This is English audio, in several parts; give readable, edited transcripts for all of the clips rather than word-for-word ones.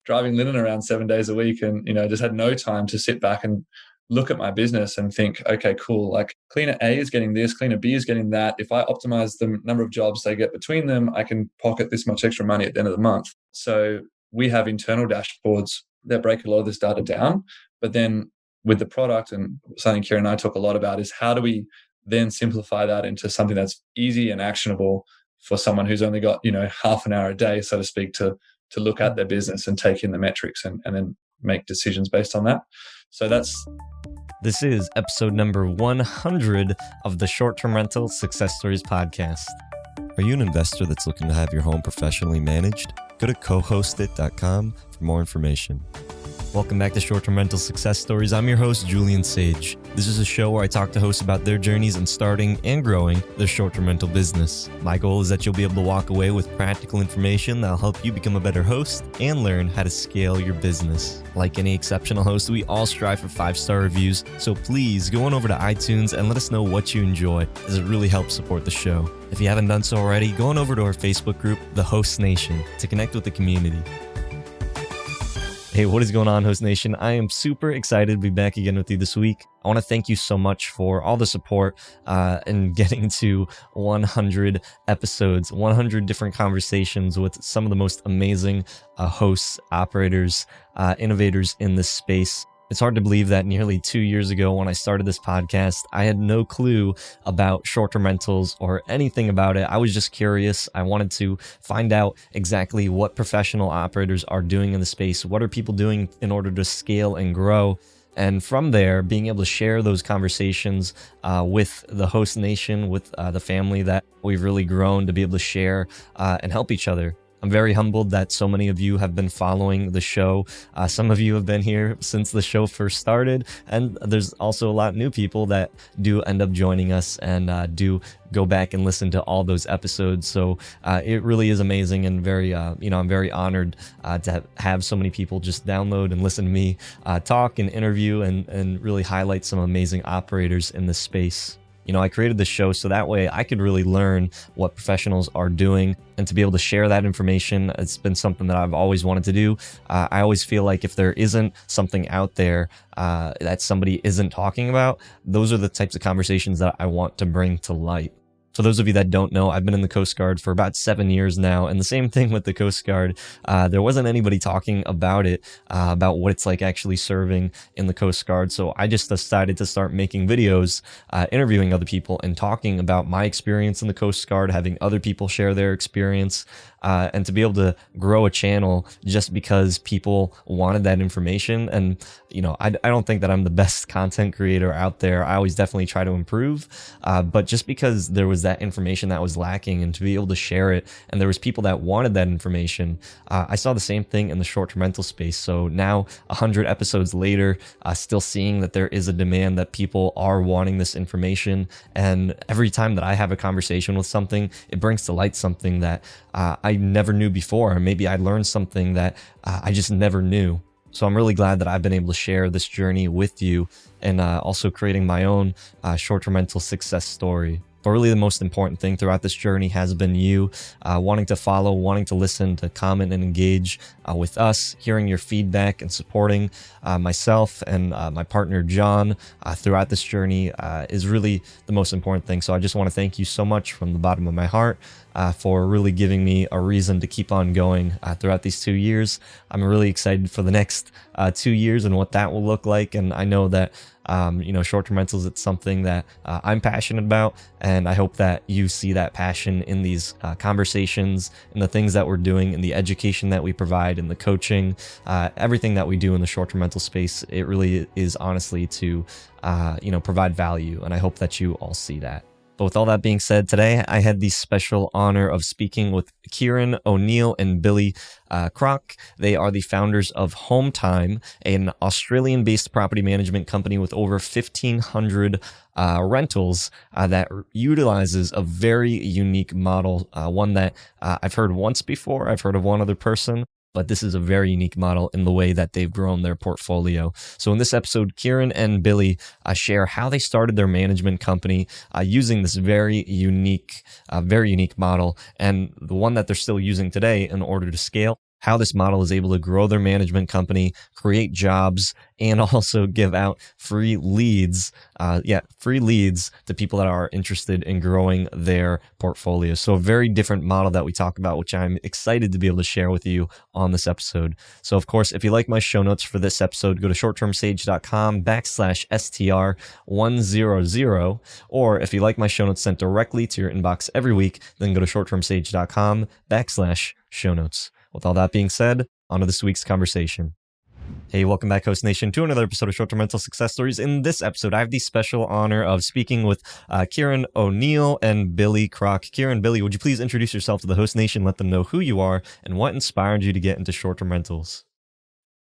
driving linen around 7 days a week and, just had no time to sit back and look at my business and think, okay, cool. Like cleaner A is getting this, cleaner B is getting that. If I optimize the number of jobs they get between them, I can pocket this much extra money at the end of the month. So we have internal dashboards that break a lot of this data down. But then with the product, and something Kieran and I talk a lot about, is how do we then simplify that into something that's easy and actionable for someone who's only got, half an hour a day, so to speak, to look at their business and take in the metrics and then make decisions based on that. So This is episode number 100 of the Short-Term Rental Success Stories podcast. Are you an investor that's looking to have your home professionally managed? Go to cohostit.com for more information. Welcome back to Short-Term Rental Success Stories. I'm your host, Julian Sage. This is a show where I talk to hosts about their journeys in starting and growing their short-term rental business. My goal is that you'll be able to walk away with practical information that'll help you become a better host and learn how to scale your business. Like any exceptional host, we all strive for 5-star reviews, so please go on over to iTunes and let us know what you enjoy, as it really helps support the show. If you haven't done so already, go on over to our Facebook group, The Host Nation, to connect with the community. Hey, what is going on, Host Nation? I am super excited to be back again with you this week. I want to thank you so much for all the support in getting to 100 episodes, 100 different conversations with some of the most amazing hosts, operators, innovators in this space. It's hard to believe that nearly 2 years ago when I started this podcast, I had no clue about short-term rentals or anything about it. I was just curious. I wanted to find out exactly what professional operators are doing in the space. What are people doing in order to scale and grow? And from there, being able to share those conversations with the host nation, with the family that we've really grown to be able to share and help each other. I'm very humbled that so many of you have been following the show. Some of you have been here since the show first started, and there's also a lot of new people that do end up joining us and do go back and listen to all those episodes. So it really is amazing and very, I'm very honored to have so many people just download and listen to me talk and interview and really highlight some amazing operators in this space. I created this show so that way I could really learn what professionals are doing and to be able to share that information. It's been something that I've always wanted to do. I always feel like if there isn't something out there that somebody isn't talking about, those are the types of conversations that I want to bring to light. For those of you that don't know, I've been in the Coast Guard for about 7 years now, and the same thing with the Coast Guard. There wasn't anybody talking about it, about what it's like actually serving in the Coast Guard. So I just decided to start making videos, interviewing other people and talking about my experience in the Coast Guard, having other people share their experience, and to be able to grow a channel just because people wanted that information. And, I don't think that I'm the best content creator out there. I always definitely try to improve, but just because there was that information that was lacking and to be able to share it, and there was people that wanted that information, I saw the same thing in the short-term rental space. So now 100 episodes later, still seeing that there is a demand, that people are wanting this information. And every time that I have a conversation with something, it brings to light something that I never knew before. Or maybe I learned something that I just never knew. So I'm really glad that I've been able to share this journey with you and also creating my own short-term rental success story. But really the most important thing throughout this journey has been you wanting to follow, wanting to listen, to comment and engage with us, hearing your feedback and supporting myself and my partner John throughout this journey is really the most important thing. So I just want to thank you so much from the bottom of my heart for really giving me a reason to keep on going throughout these 2 years. I'm really excited for the next 2 years and what that will look like. And I know that short-term rentals, it's something that I'm passionate about, and I hope that you see that passion in these conversations, in the things that we're doing, in the education that we provide, in the coaching, everything that we do in the short-term rental space. It really is honestly to, provide value, and I hope that you all see that. But with all that being said, today I had the special honor of speaking with Kieran O'Neill and Billy Crock. They are the founders of Hometime, an Australian-based property management company with over 1,500 rentals that utilizes a very unique model, one that I've heard once before. I've heard of one other person, but this is a very unique model in the way that they've grown their portfolio. So in this episode, Kieran and Billy share how they started their management company using this very unique model, and the one that they're still using today in order to scale. how this model is able to grow their management company, create jobs, and also give out free leads. Free leads to people that are interested in growing their portfolio. So a very different model that we talk about, which I'm excited to be able to share with you on this episode. So of course, if you like my show notes for this episode, go to shorttermsage.com/STR100. Or if you like my show notes sent directly to your inbox every week, then go to shorttermsage.com/show notes. With all that being said, on to this week's conversation. Hey, welcome back, Host Nation, to another episode of Short-Term Rental Success Stories. In this episode, I have the special honor of speaking with Kieran O'Neill and Billy Crock. Kieran, Billy, would you please introduce yourself to the Host Nation, let them know who you are and what inspired you to get into short-term rentals?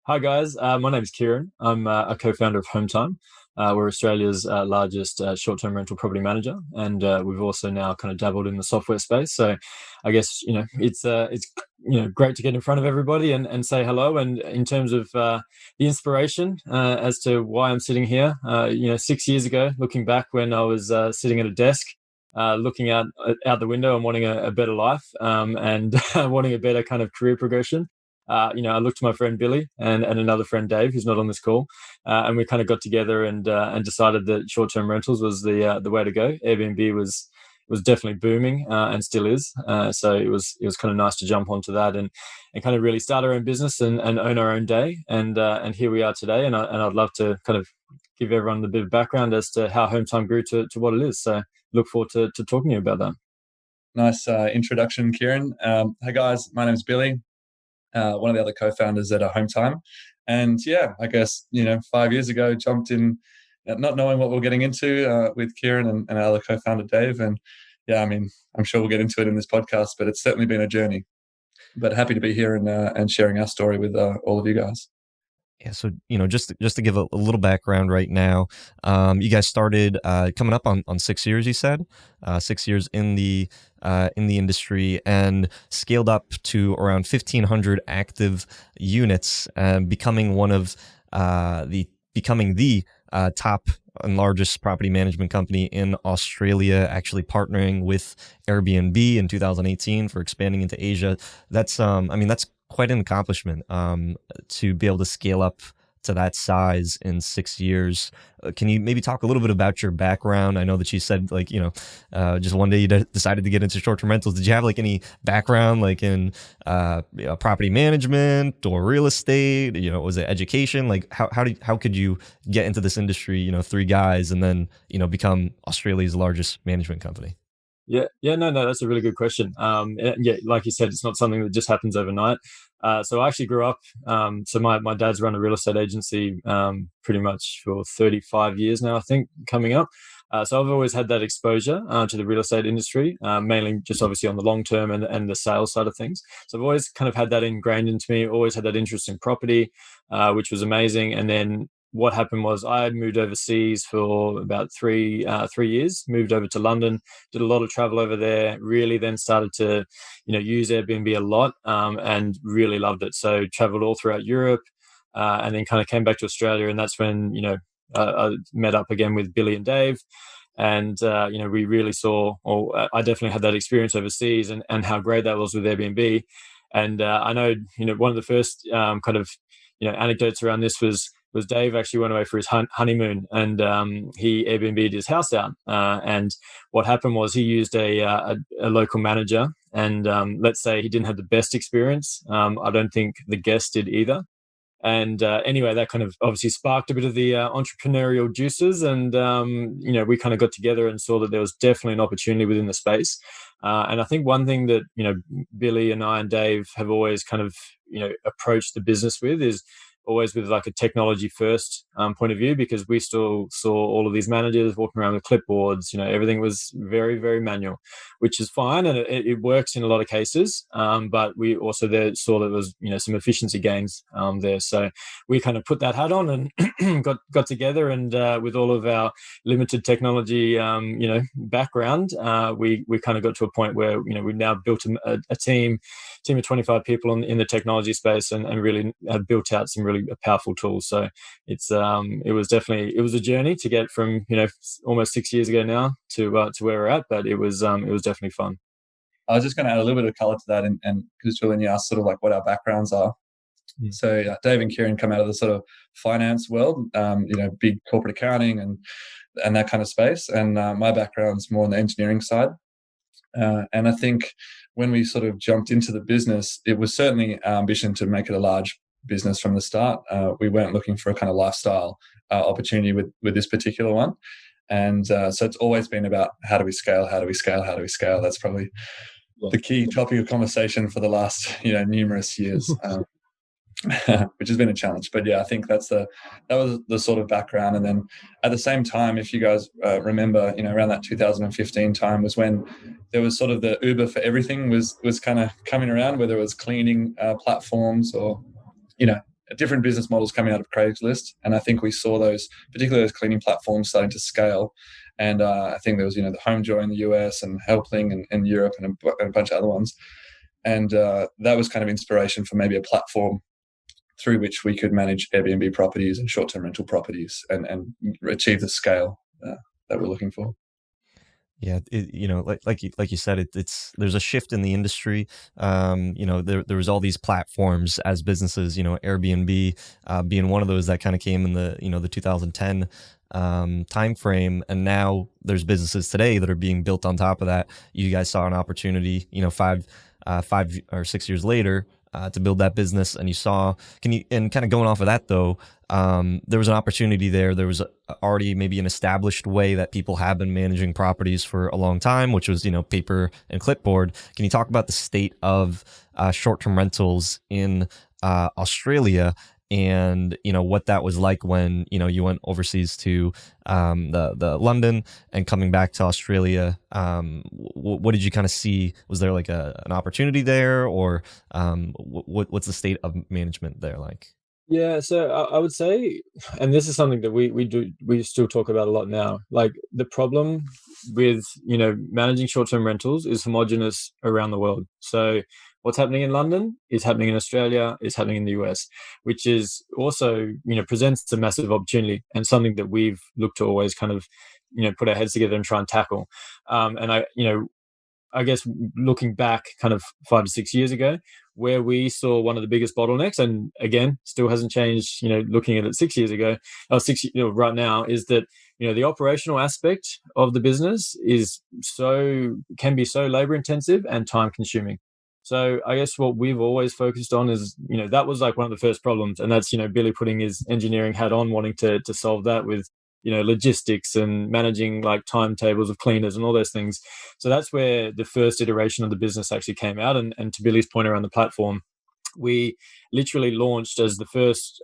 Hi, guys. My name is Kieran. I'm a co-founder of Hometime. We're Australia's largest short-term rental property manager, and we've also now kind of dabbled in the software space. So, I guess it's great to get in front of everybody and say hello. And in terms of the inspiration as to why I'm sitting here, 6 years ago, looking back when I was sitting at a desk, looking out the window and wanting a better life and wanting a better kind of career progression. I looked to my friend Billy and another friend Dave, who's not on this call, and we kind of got together and decided that short-term rentals was the way to go. Airbnb was definitely booming and still is, so it was kind of nice to jump onto that and kind of really start our own business and own our own day. And here we are today, and I'd love to kind of give everyone a bit of background as to how Hometime grew to what it is. So look forward to talking to you about that. Nice introduction, Kieran. Hey guys, my name's Billy. One of the other co-founders at Hometime. And yeah, I guess, 5 years ago, jumped in not knowing what we're getting into with Kieran and our other co-founder, Dave. And yeah, I'm sure we'll get into it in this podcast, but it's certainly been a journey. But happy to be here and sharing our story with all of you guys. Yeah, so just to give a little background right now, you guys started coming up on 6 years. You said 6 years in the industry and scaled up to around 1,500 active units, becoming the top and largest property management company in Australia. Actually partnering with Airbnb in 2018 for expanding into Asia. That's that's quite an accomplishment to be able to scale up to that size in 6 years. Can you maybe talk a little bit about your background? I know that you said just one day you decided to get into short-term rentals. Did you have any background in property management or real estate? Was it education? How could you get into this industry? Three guys and then become Australia's largest management company. No, that's a really good question. Like you said, it's not something that just happens overnight. So I actually grew up, so my dad's run a real estate agency pretty much for 35 years now, I think, coming up. So I've always had that exposure to the real estate industry, mainly just obviously on the long term and the sales side of things. So I've always kind of had that ingrained into me, always had that interest in property, which was amazing. And then what happened was I had moved overseas for about 3 years, moved over to London, did a lot of travel over there, really then started to, use Airbnb a lot and really loved it. So traveled all throughout Europe and then kind of came back to Australia. And that's when, I met up again with Billy and Dave. And, we really saw, or I definitely had that experience overseas and how great that was with Airbnb. And I know, one of the first anecdotes around this was Dave actually went away for his honeymoon and he Airbnb'd his house out. And what happened was he used a local manager and let's say he didn't have the best experience. I don't think the guest did either. And anyway, that kind of obviously sparked a bit of the entrepreneurial juices. And, we kind of got together and saw that there was definitely an opportunity within the space. And I think one thing that, Billy and I and Dave have always kind of, approached the business with is always with a technology first point of view, because we still saw all of these managers walking around with clipboards. Everything was very, very manual, which is fine and it works in a lot of cases. But we also saw that there was some efficiency gains there. So we kind of put that hat on and got together and with all of our limited technology background, we kind of got to a point where we've now built a team of 25 people in the technology space and really have built out some really powerful tools. So it was a journey to get from almost 6 years ago now to where we're at, but it was definitely fun. I was just going to add a little bit of color to that, and because Julian, you asked sort of like what our backgrounds are. So Dave and Kieran come out of the sort of finance world, big corporate accounting and that kind of space. And my background's more on the engineering side. And I think when we sort of jumped into the business, it was certainly our ambition to make it a large business from the start. We weren't looking for a kind of lifestyle opportunity with this particular one. And so it's always been about how do we scale? That's probably the key topic of conversation for the last, numerous years. Which has been a challenge, but I think that was the sort of background. And then at the same time, if you guys remember, around that 2015 time was when there was sort of the Uber for everything was kind of coming around, whether it was cleaning platforms or different business models coming out of Craigslist. And I think we saw particularly those cleaning platforms starting to scale. And I think there was the HomeJoy in the US and Helpling in Europe and a bunch of other ones. And that was kind of inspiration for maybe a platform through which we could manage Airbnb properties and short-term rental properties and achieve the scale that we're looking for. Yeah, like you said, there's a shift in the industry. There was all these platforms as businesses. Airbnb being one of those that kind of came in the 2010 time frame, and now there's businesses today that are being built on top of that. You guys saw an opportunity, 5 or 6 years later. To build that business, and and kind of going off of that though, there was an opportunity there. There was already maybe an established way that people have been managing properties for a long time, which was paper and clipboard. Can you talk about the state of short-term rentals in Australia? And what that was like when you went overseas to the London and coming back to Australia. What did you kind of see? Was there like an opportunity there, or what's the state of management there like? Yeah, so I would say, and this is something that we still talk about a lot now. Like the problem with managing short-term rentals is homogenous around the world. So what's happening in London is happening in Australia, is happening in the US, which is also, presents a massive opportunity and something that we've looked to always kind of, put our heads together and try and tackle. And I guess looking back kind of 5 to 6 years ago, where we saw one of the biggest bottlenecks, and again, still hasn't changed, looking at it 6 years ago, right now, is that, the operational aspect of the business can be so labor intensive and time consuming. So I guess what we've always focused on is, that was like one of the first problems. And that's, Billy putting his engineering hat on, wanting to solve that with, logistics and managing like timetables of cleaners and all those things. So that's where the first iteration of the business actually came out. And to Billy's point around the platform, we literally launched as the first,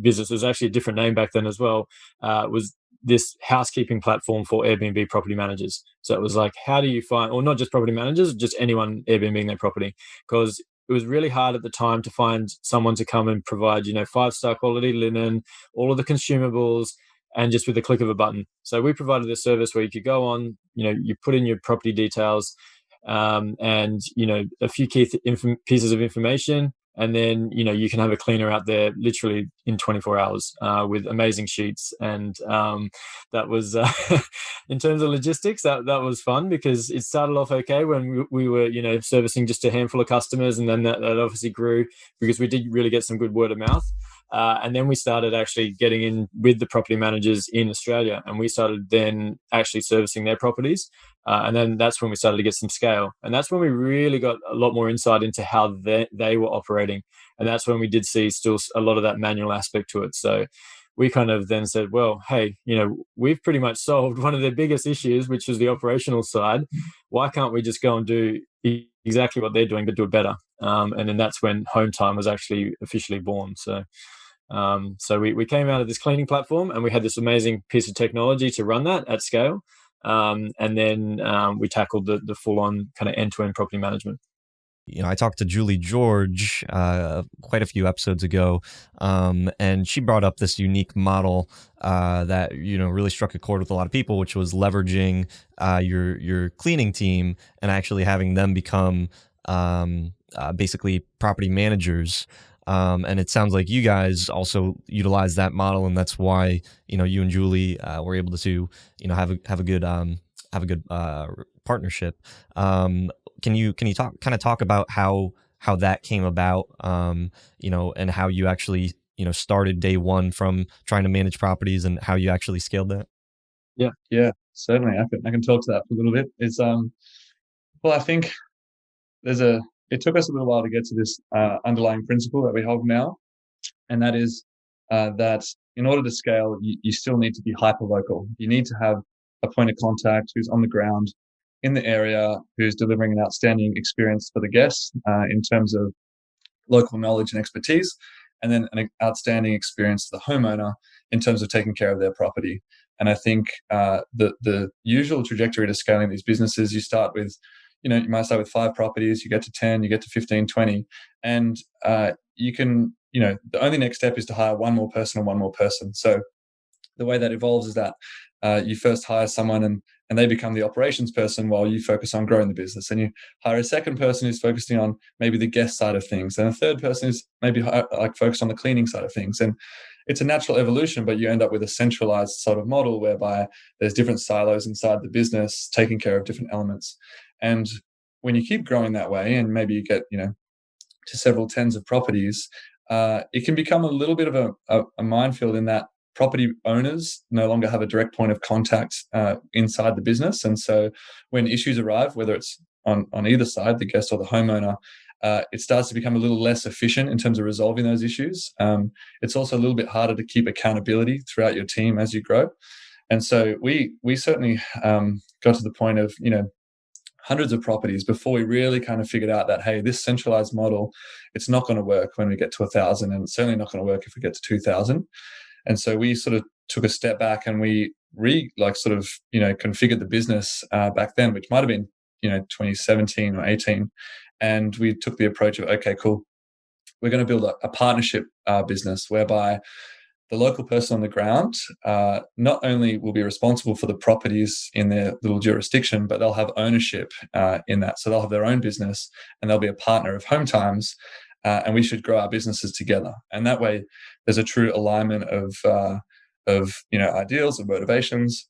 business. It was actually a different name back then as well. Was this housekeeping platform for Airbnb property managers. So it was like, how do you find, or not just property managers, just anyone Airbnb their property? Because it was really hard at the time to find someone to come and provide, 5-star quality linen, all of the consumables, and just with the click of a button. So we provided a service where you could go on, you put in your property details, and a few key pieces of information, and then you can have a cleaner out there literally in 24 hours with amazing sheets. And that was in terms of logistics, that was fun, because it started off okay when we were servicing just a handful of customers, and then that obviously grew because we did really get some good word of mouth. And then we started actually getting in with the property managers in Australia, and we started then actually servicing their properties. And then that's when we started to get some scale. And that's when we really got a lot more insight into how they were operating. And that's when we did see still a lot of that manual aspect to it. So we kind of then said, well, hey, we've pretty much solved one of their biggest issues, which is the operational side. Why can't we just go and do exactly what they're doing, but do it better? And then that's when Hometime was actually officially born. So we came out of this cleaning platform, and we had this amazing piece of technology to run that at scale. And then we tackled the full-on kind of end-to-end property management. I talked to Julie George quite a few episodes ago, and she brought up this unique model that really struck a chord with a lot of people, which was leveraging your cleaning team and actually having them become basically property managers. And it sounds like you guys also utilize that model, and that's why you and Julie were able to have a good partnership. can you talk about how that came about, and how you actually, started day one from trying to manage properties and how you actually scaled that? Yeah, certainly. I can talk to that for a little bit. It's well, I think it took us a little while to get to this underlying principle that we hold now, and that is that in order to scale, you still need to be hyper local. You need to have a point of contact who's on the ground in the area, who's delivering an outstanding experience for the guests in terms of local knowledge and expertise, and then an outstanding experience to the homeowner in terms of taking care of their property. And I think the usual trajectory to scaling these businesses, you start with, you might start with 5 properties, you get to 10, you get to 15, 20, and you can, the only next step is to hire one more person and one more person. So the way that evolves is that you first hire someone and they become the operations person while you focus on growing the business. And you hire a second person who's focusing on maybe the guest side of things. And a third person is maybe focused on the cleaning side of things. And it's a natural evolution, but you end up with a centralized sort of model whereby there's different silos inside the business taking care of different elements. And when you keep growing that way and maybe you get, to several tens of properties, it can become a little bit of a minefield in that property owners no longer have a direct point of contact inside the business. And so when issues arrive, whether it's on either side, the guest or the homeowner, it starts to become a little less efficient in terms of resolving those issues. It's also a little bit harder to keep accountability throughout your team as you grow. And so we certainly got to the point of, hundreds of properties before we really kind of figured out that, hey, this centralized model, it's not going to work when we get to 1,000, and it's certainly not going to work if we get to 2,000. And so we sort of took a step back and we configured the business back then, which might have been, 2017 or 18. And we took the approach of, okay, cool, we're going to build a partnership business whereby the local person on the ground not only will be responsible for the properties in their little jurisdiction, but they'll have ownership in that. So they'll have their own business and they'll be a partner of Hometime's, and we should grow our businesses together. And that way there's a true alignment of ideals and motivations.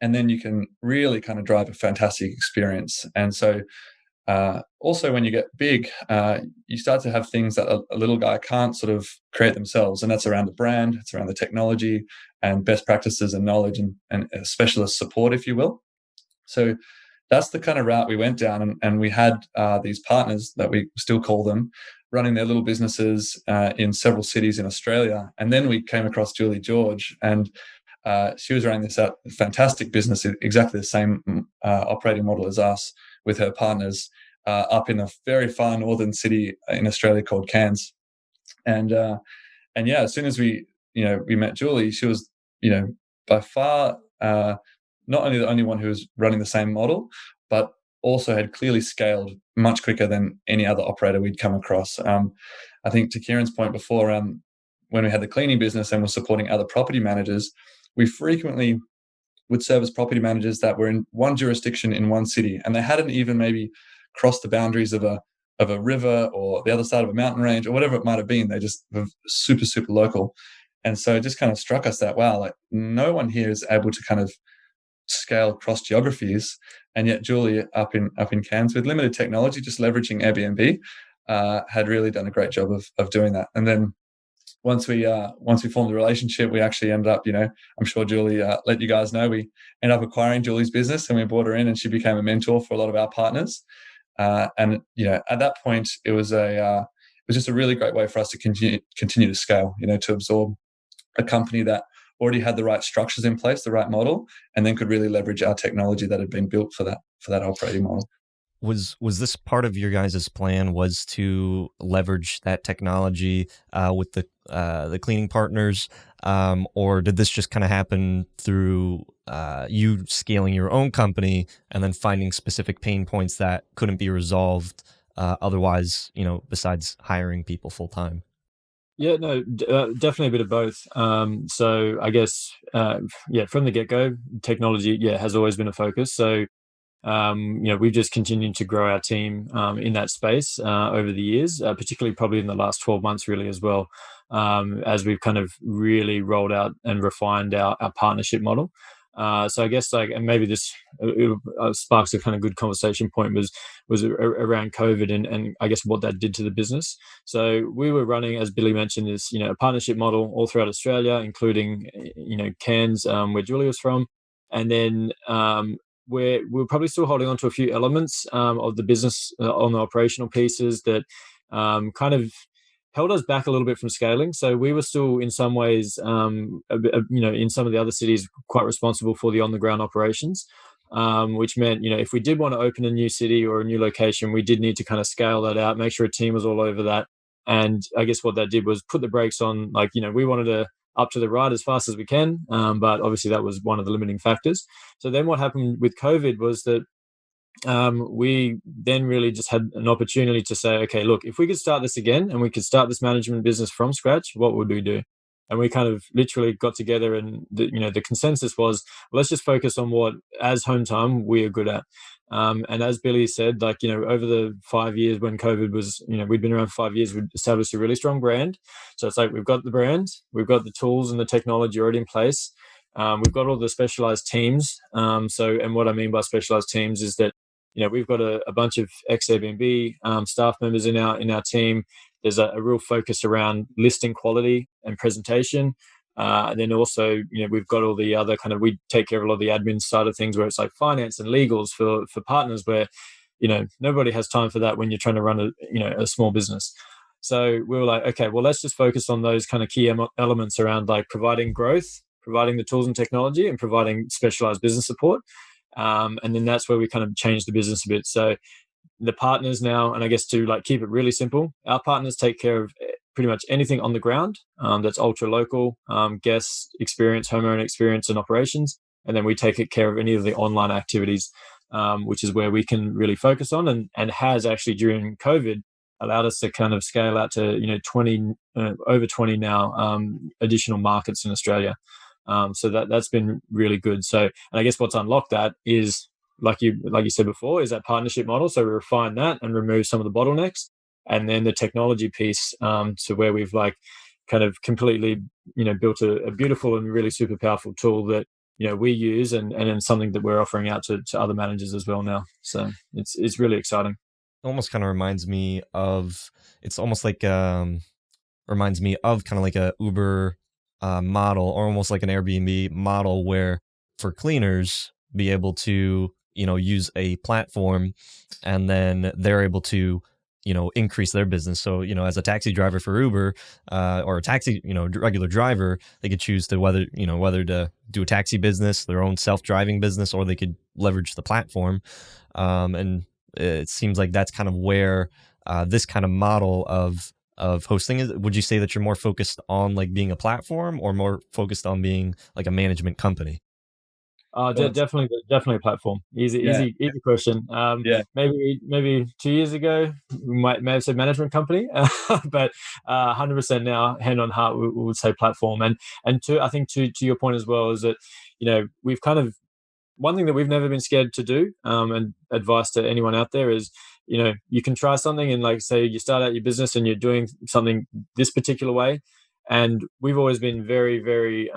And then you can really kind of drive a fantastic experience. And so also, when you get big, you start to have things that a little guy can't sort of create themselves. And that's around the brand, it's around the technology and best practices and knowledge and specialist support, if you will. So that's the kind of route we went down. And we had these partners that we still call them running their little businesses in several cities in Australia. And then we came across Julie George, and she was running this fantastic business, exactly the same operating model as us, with her partners up in a very far northern city in Australia called Cairns. And yeah, as soon as we met Julie, she was, by far not only the only one who was running the same model, but also had clearly scaled much quicker than any other operator we'd come across. I think to Kieran's point before, when we had the cleaning business and were supporting other property managers, we frequently would service property managers that were in one jurisdiction in one city, and they hadn't even maybe crossed the boundaries of a river or the other side of a mountain range or whatever it might have been. They just were super, super local. And so it just kind of struck us that, wow, like no one here is able to kind of scale across geographies. And yet Julie up in Cairns with limited technology, just leveraging Airbnb, had really done a great job of doing that. And then once we formed a relationship, we actually ended up, I'm sure Julie let you guys know, we ended up acquiring Julie's business and we brought her in, and she became a mentor for a lot of our partners. And at that point, it was just a really great way for us to continue to scale, to absorb a company that already had the right structures in place, the right model, and then could really leverage our technology that had been built for that operating model. Was this part of your guys' plan, was to leverage that technology with the cleaning partners, or did this just kind of happen through you scaling your own company and then finding specific pain points that couldn't be resolved otherwise, besides hiring people full time? Yeah, no, definitely a bit of both. So I guess, from the get-go, technology, has always been a focus. So we've just continued to grow our team in that space over the years, particularly probably in the last 12 months really as well, as we've kind of really rolled out and refined our partnership model. So I guess and maybe this sparks a kind of good conversation point was around COVID and I guess what that did to the business. So we were running, as Billy mentioned, this a partnership model all throughout Australia, including Cairns, where Julie was from, and then we're probably still holding on to a few elements of the business on the operational pieces that kind of held us back a little bit from scaling. So we were still in some ways, in some of the other cities, quite responsible for the on-the-ground operations, which meant, if we did want to open a new city or a new location, we did need to kind of scale that out, make sure a team was all over that. And I guess what that did was put the brakes on, we wanted to up to the right as fast as we can. But obviously that was one of the limiting factors. So then what happened with COVID was that we then really just had an opportunity to say, okay, look, if we could start this again and we could start this management business from scratch, what would we do? And we kind of literally got together, and the consensus was, well, let's just focus on what, as Hometime, we are good at. And as Billy said, over the 5 years when COVID was, we'd been around for 5 years, we'd established a really strong brand. So it's we've got the brand, we've got the tools and the technology already in place. We've got all the specialized teams. And what I mean by specialized teams is that, we've got a bunch of ex-Airbnb staff members in our team. There's a real focus around listing quality and presentation. And then also, we've got all the other we take care of a lot of the admin side of things, where it's finance and legals for partners, where, nobody has time for that when you're trying to run a small business. So we were okay, well, let's just focus on those kind of key elements around providing growth, providing the tools and technology, and providing specialized business support. And then that's where we kind of changed the business a bit. So the partners now, and I guess to keep it really simple, our partners take care of pretty much anything on the ground that's ultra local, guest experience, homeowner experience, and operations. And then we take care of any of the online activities, which is where we can really focus on, and has actually during COVID allowed us to kind of scale out to 20 over 20 now additional markets in Australia. So that's been really good. So, and I guess what's unlocked that is, like you said before, is that partnership model. So we refine that and remove some of the bottlenecks, and then the technology piece to where we've kind of completely built a beautiful and really super powerful tool that we use, and then something that we're offering out to other managers as well now. So it's really exciting. It almost kind of reminds me of kind of like a Uber model, or almost like an Airbnb model, where for cleaners be able to use a platform, and then they're able to increase their business. So as a taxi driver for Uber, or a taxi regular driver, they could choose to whether to do a taxi business, their own self-driving business, or they could leverage the platform. And it seems like that's kind of where this kind of model of hosting is. Would you say that you're more focused on being a platform, or more focused on being a management company? Definitely a platform. Easy question. Maybe 2 years ago we may have said management company, but 100% now, hand on heart, we would say platform. And I think to your point as well, is that we've kind of, one thing that we've never been scared to do, and advice to anyone out there is, you can try something, and say you start out your business and you're doing something this particular way, and we've always been very, very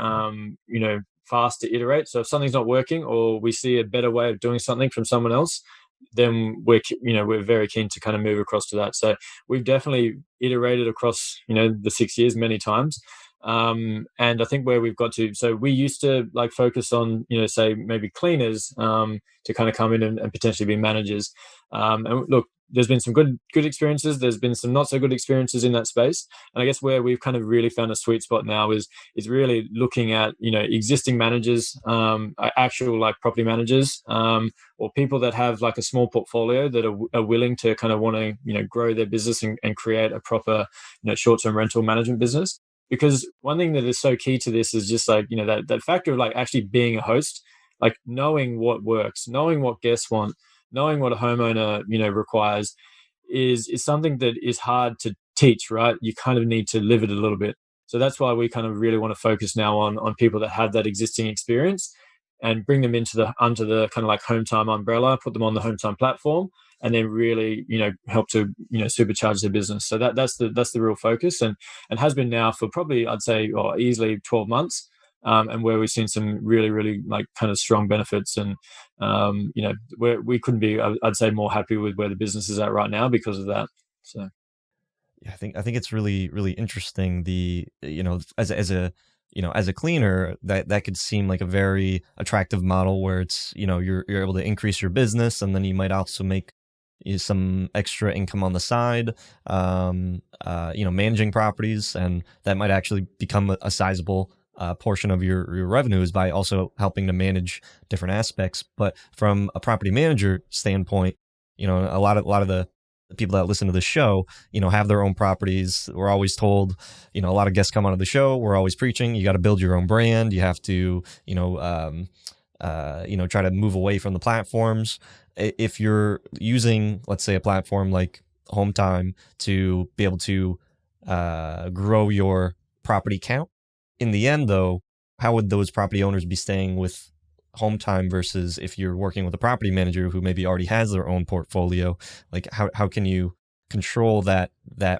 fast to iterate. So if something's not working, or we see a better way of doing something from someone else, then we're very keen to kind of move across to that. So we've definitely iterated across the 6 years many times. And I think where we've got to, so we used to focus on say maybe cleaners to kind of come in and potentially be managers. And look, there's been some good experiences. There's been some not so good experiences in that space. And I guess where we've kind of really found a sweet spot now is really looking at existing managers, actual property managers, or people that have a small portfolio that are willing to kind of want to grow their business and create a proper short-term rental management business. Because one thing that is so key to this is just that factor of actually being a host, knowing what works, knowing what guests want, knowing what a homeowner requires is something that is hard to teach, right? You kind of need to live it a little bit. So that's why we kind of really want to focus now on people that have that existing experience, and bring them under the kind of Hometime umbrella, put them on the Hometime platform, and then really help to supercharge their business. So that's the real focus, and has been now for probably, I'd say, easily 12 months. and where we've seen some really, really like kind of strong benefits. And where we couldn't be, I'd say, more happy with where the business is at right now because of that. So. Yeah, I think it's really really interesting. As a cleaner, that could seem like a very attractive model where it's you're able to increase your business, and then you might also make some extra income on the side, managing properties, and that might actually become a sizable portion of your revenues by also helping to manage different aspects. But from a property manager standpoint, a lot of the people that listen to the show, have their own properties. We're always told, a lot of guests come onto the show. We're always preaching, you got to build your own brand. You have to, try to move away from the platforms. If you're using, let's say, a platform like Hometime to be able to grow your property count, in the end, though, how would those property owners be staying with Hometime versus if you're working with a property manager who maybe already has their own portfolio? Like how can you control that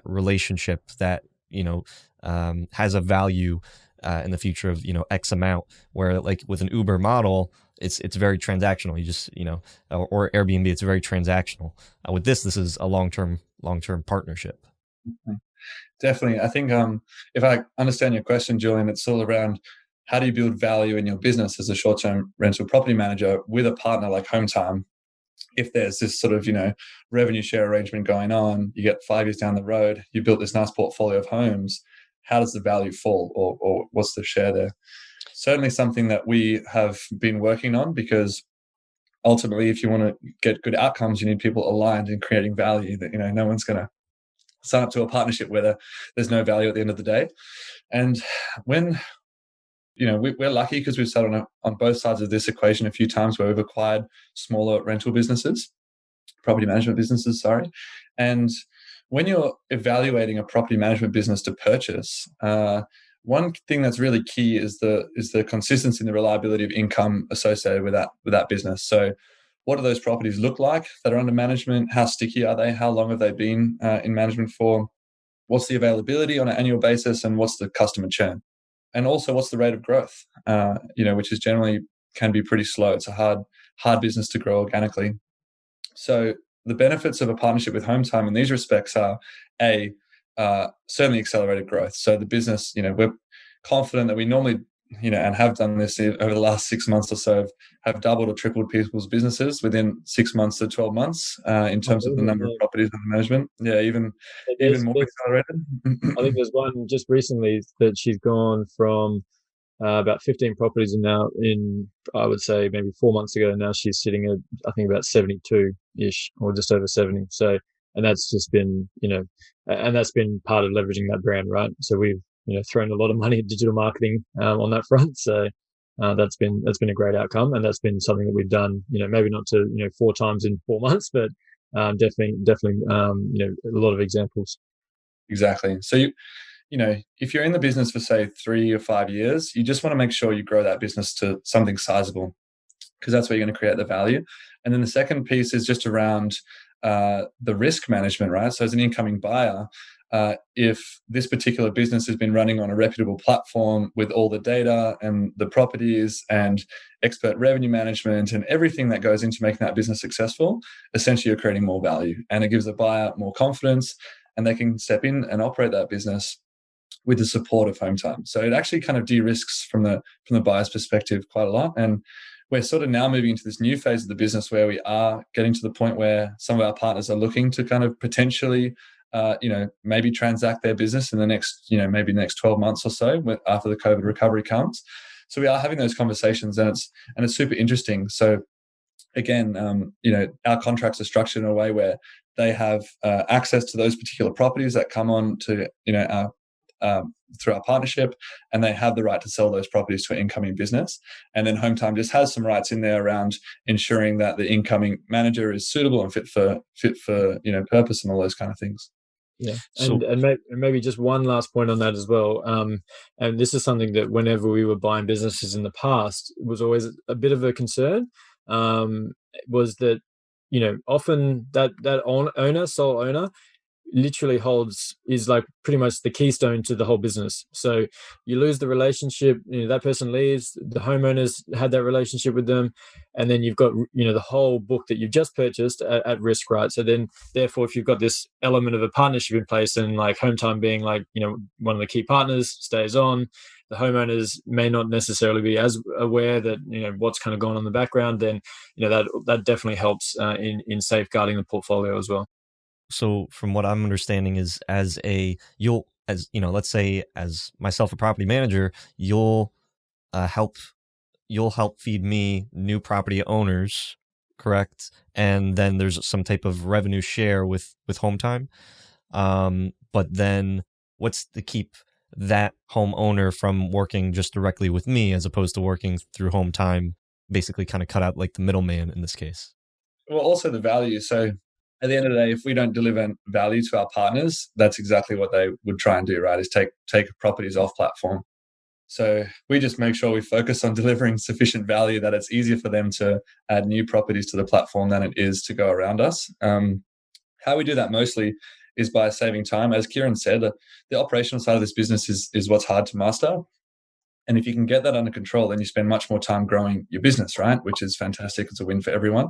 relationship that has a value in the future of X amount, where like with an Uber model it's very transactional. You just or Airbnb, it's very transactional. With this is a long-term partnership. Definitely. I think if I understand your question, Julian, it's all around how do you build value in your business as a short-term rental property manager with a partner like Hometime? If there's this sort of, revenue share arrangement going on, you get 5 years down the road, you built this nice portfolio of homes, how does the value fall, or what's the share there? Certainly something that we have been working on, because ultimately, if you want to get good outcomes, you need people aligned in creating value. That no one's going to sign up to a partnership where there's no value at the end of the day. And when we're lucky because we've sat on both sides of this equation a few times where we've acquired smaller rental businesses, property management businesses, sorry. And when you're evaluating a property management business to purchase, one thing that's really key is the consistency and the reliability of income associated with that business. So what do those properties look like that are under management? How sticky are they? How long have they been in management for? What's the availability on an annual basis, and what's the customer churn? And also, what's the rate of growth? Which is generally can be pretty slow. It's a hard business to grow organically. So the benefits of a partnership with Hometime in these respects are certainly accelerated growth. So the business, we're confident that we normally, and have done this over the last 6 months or so, have doubled or tripled people's businesses within 6 months to 12 months in terms of the number of properties under management. Yeah, even more accelerated. I think there's one just recently that she's gone from about 15 properties, and now I would say maybe 4 months ago, now she's sitting at, I think, about 72-ish or just over 70. So, and that's just been, and that's been part of leveraging that brand, right? So we've, thrown a lot of money at digital marketing on that front. So that's been a great outcome, and that's been something that we've done, maybe not to 4 times in 4 months, but definitely a lot of examples. Exactly. So if you're in the business for say 3 or 5 years, you just want to make sure you grow that business to something sizable, because that's where you're going to create the value. And then the second piece is just around the risk management, right? So as an incoming buyer, if this particular business has been running on a reputable platform with all the data and the properties and expert revenue management and everything that goes into making that business successful, essentially you're creating more value, and it gives the buyer more confidence, and they can step in and operate that business with the support of Hometime. So it actually kind of de-risks from the buyer's perspective quite a lot. And we're sort of now moving into this new phase of the business where we are getting to the point where some of our partners are looking to kind of potentially maybe transact their business in the next, maybe the next 12 months or so after the COVID recovery comes. So we are having those conversations, and it's super interesting. So again, our contracts are structured in a way where they have access to those particular properties that come on to, through our partnership, and they have the right to sell those properties to an incoming business. And then Hometime just has some rights in there around ensuring that the incoming manager is suitable and fit for purpose and all those kind of things. Yeah, and maybe just one last point on that as well. And this is something that whenever we were buying businesses in the past, it was always a bit of a concern. Was that often that sole owner literally is like pretty much the keystone to the whole business. So you lose the relationship, that person leaves, the homeowners had that relationship with them, and then you've got, the whole book that you've just purchased at risk, right? So then therefore, if you've got this element of a partnership in place, and like Hometime being like, one of the key partners stays on, the homeowners may not necessarily be as aware that, what's kind of going on in the background, then, that definitely helps in safeguarding the portfolio as well. So from what I'm understanding is let's say as myself, a property manager, you'll help feed me new property owners, correct? And then there's some type of revenue share with Hometime. But then what's to keep that homeowner from working just directly with me as opposed to working through Hometime, basically kind of cut out like the middleman in this case? Well, also the value. So at the end of the day, if we don't deliver value to our partners, that's exactly what they would try and do, right? Is take properties off platform. So we just make sure we focus on delivering sufficient value that it's easier for them to add new properties to the platform than it is to go around us. How we do that mostly is by saving time. As Kieran said, the operational side of this business is what's hard to master. And if you can get that under control, then you spend much more time growing your business, right? Which is fantastic. It's a win for everyone.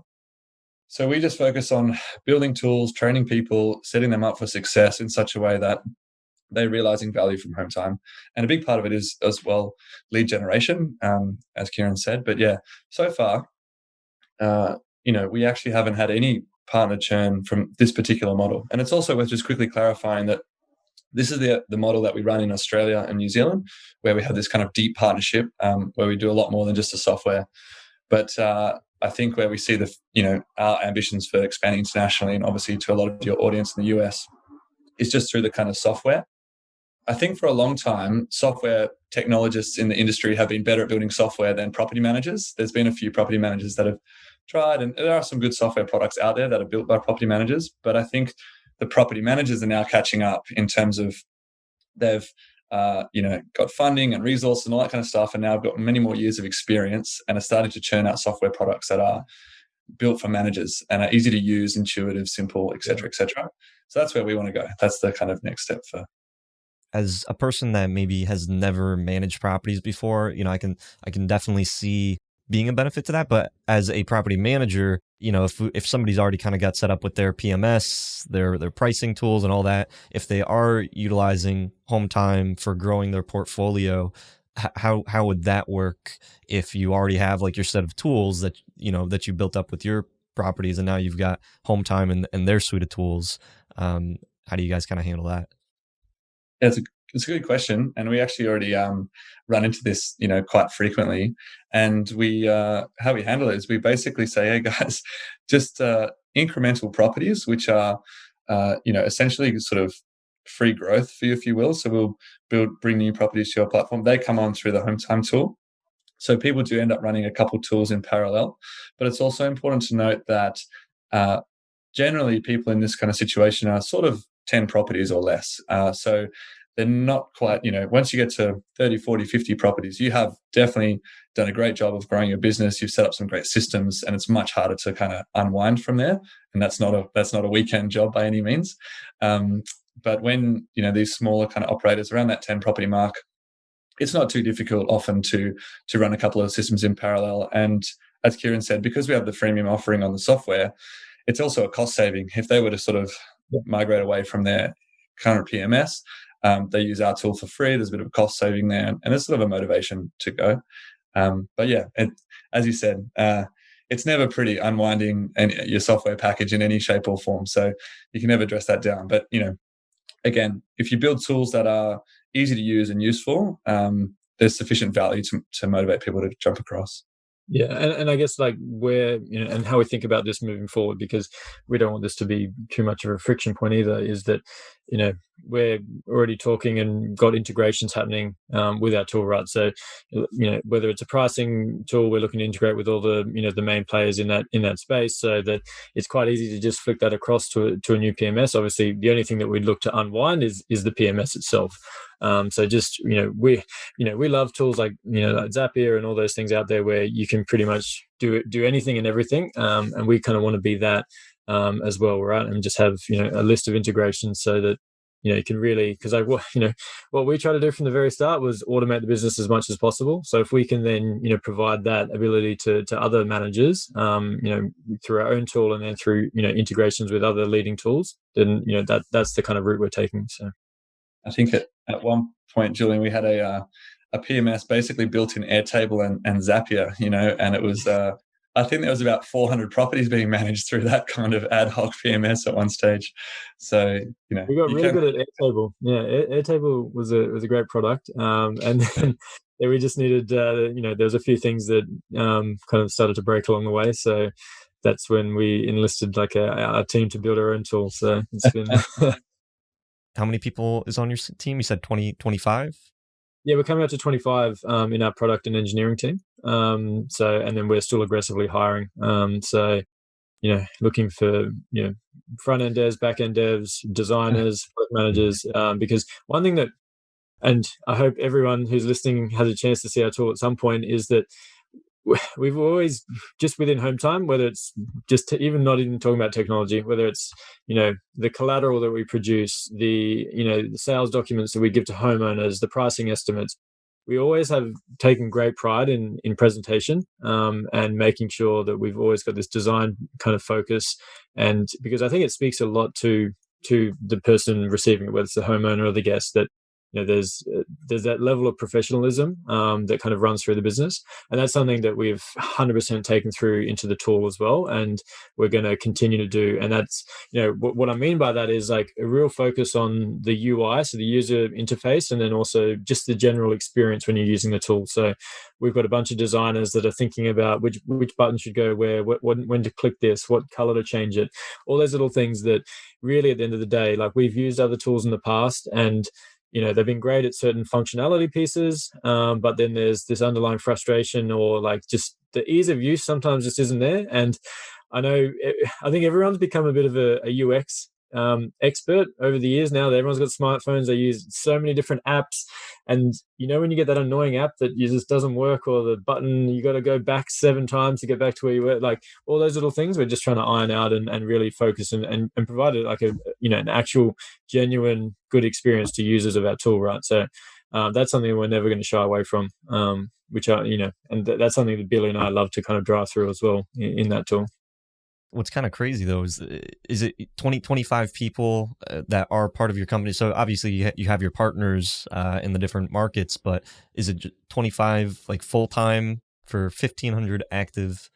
So we just focus on building tools, training people, setting them up for success in such a way that they're realizing value from Hometime. And a big part of it is as well lead generation, as Kieran said. But yeah, so far, we actually haven't had any partner churn from this particular model. And it's also worth just quickly clarifying that this is the model that we run in Australia and New Zealand, where we have this kind of deep partnership, where we do a lot more than just the software. But I think where we see our ambitions for expanding internationally, and obviously to a lot of your audience in the US, is just through the kind of software. I think for a long time, software technologists in the industry have been better at building software than property managers. There's been a few property managers that have tried, and there are some good software products out there that are built by property managers. But I think the property managers are now catching up in terms of they've got funding and resources and all that kind of stuff, and now have got many more years of experience and are starting to churn out software products that are built for managers and are easy to use, intuitive, simple, et cetera, et cetera. So that's where we want to go. That's the kind of next step for. As a person that maybe has never managed properties before, I can definitely see being a benefit to that. But as a property manager, if somebody's already kind of got set up with their PMS, their pricing tools and all that, if they are utilizing Hometime for growing their portfolio, how would that work if you already have like your set of tools that you built up with your properties, and now you've got Hometime and their suite of tools? How do you guys kind of handle that? Yeah, it's a good question, and we actually already run into this, quite frequently. And we how we handle it is we basically say, "Hey guys, just incremental properties, which are essentially sort of free growth for you, if you will." So we'll bring new properties to your platform. They come on through the Hometime tool. So people do end up running a couple tools in parallel, but it's also important to note that generally people in this kind of situation are sort of 10 properties or less. So they're not quite, once you get to 30, 40, 50 properties, you have definitely done a great job of growing your business. You've set up some great systems, and it's much harder to kind of unwind from there. And that's not a weekend job by any means. But when, these smaller kind of operators around that 10 property mark, it's not too difficult often to run a couple of systems in parallel. And as Kieran said, because we have the freemium offering on the software, it's also a cost saving. If they were to sort of migrate away from their current PMS, they use our tool for free. There's a bit of a cost saving there, and there's sort of a motivation to go. But yeah, as you said, it's never pretty unwinding your software package in any shape or form. So you can never dress that down. But again, if you build tools that are easy to use and useful, there's sufficient value to motivate people to jump across. Yeah, and I guess like where and how we think about this moving forward, because we don't want this to be too much of a friction point either, is that we're already talking and got integrations happening with our tool, right? So, whether it's a pricing tool, we're looking to integrate with all the the main players in that space, so that it's quite easy to just flick that across to a new PMS. Obviously, the only thing that we'd look to unwind is the PMS itself. So just we love tools like like Zapier and all those things out there where you can pretty much do anything and everything, and we kind of want to be that as well, right? And just have a list of integrations so that you can really, because what we try to do from the very start was automate the business as much as possible. So if we can then provide that ability to other managers, through our own tool and then through integrations with other leading tools, then that's the kind of route we're taking. So I think at one point, Julian, we had a PMS basically built in Airtable and Zapier, and it was I think there was about 400 properties being managed through that kind of ad hoc PMS at one stage. So we got really good at Airtable. Yeah, Airtable was a great product, and then yeah, we just needed there's a few things that kind of started to break along the way. So that's when we enlisted like a team to build our own tool. So it's been. How many people is on your team? You said 20, 25? Yeah, we're coming up to 25 in our product and engineering team. And then we're still aggressively hiring. Looking for front end devs, back end devs, designers, product managers. Because one thing that, and I hope everyone who's listening has a chance to see our tool at some point, is that we've always, just within Hometime, whether it's just even not even talking about technology, whether it's the collateral that we produce, the the sales documents that we give to homeowners, the pricing estimates, we always have taken great pride in presentation, and making sure that we've always got this design kind of focus. And because I think it speaks a lot to the person receiving it, whether it's the homeowner or the guest, that there's that level of professionalism that kind of runs through the business, and that's something that we've 100% taken through into the tool as well, and we're going to continue to do. And that's what I mean by that is like a real focus on the UI, so the user interface, and then also just the general experience when you're using the tool. So we've got a bunch of designers that are thinking about which button should go where, when to click this, what color to change it, all those little things that really at the end of the day, like, we've used other tools in the past, and they've been great at certain functionality pieces, but then there's this underlying frustration, or like just the ease of use sometimes just isn't there. And I think everyone's become a bit of a UX expert over the years now that everyone's got smartphones. They use so many different apps, and when you get that annoying app that just doesn't work, or the button you got to go back 7 times to get back to where you were, like all those little things, we're just trying to iron out and really focus and provide it like an actual genuine good experience to users of our tool, right? So that's something we're never going to shy away from, which are and that's something that Billy and I love to kind of drive through as well in that tool. What's kind of crazy though is it 20, 25 people that are part of your company? So obviously you have your partners in the different markets, but is it 25 like full time for 1,500 active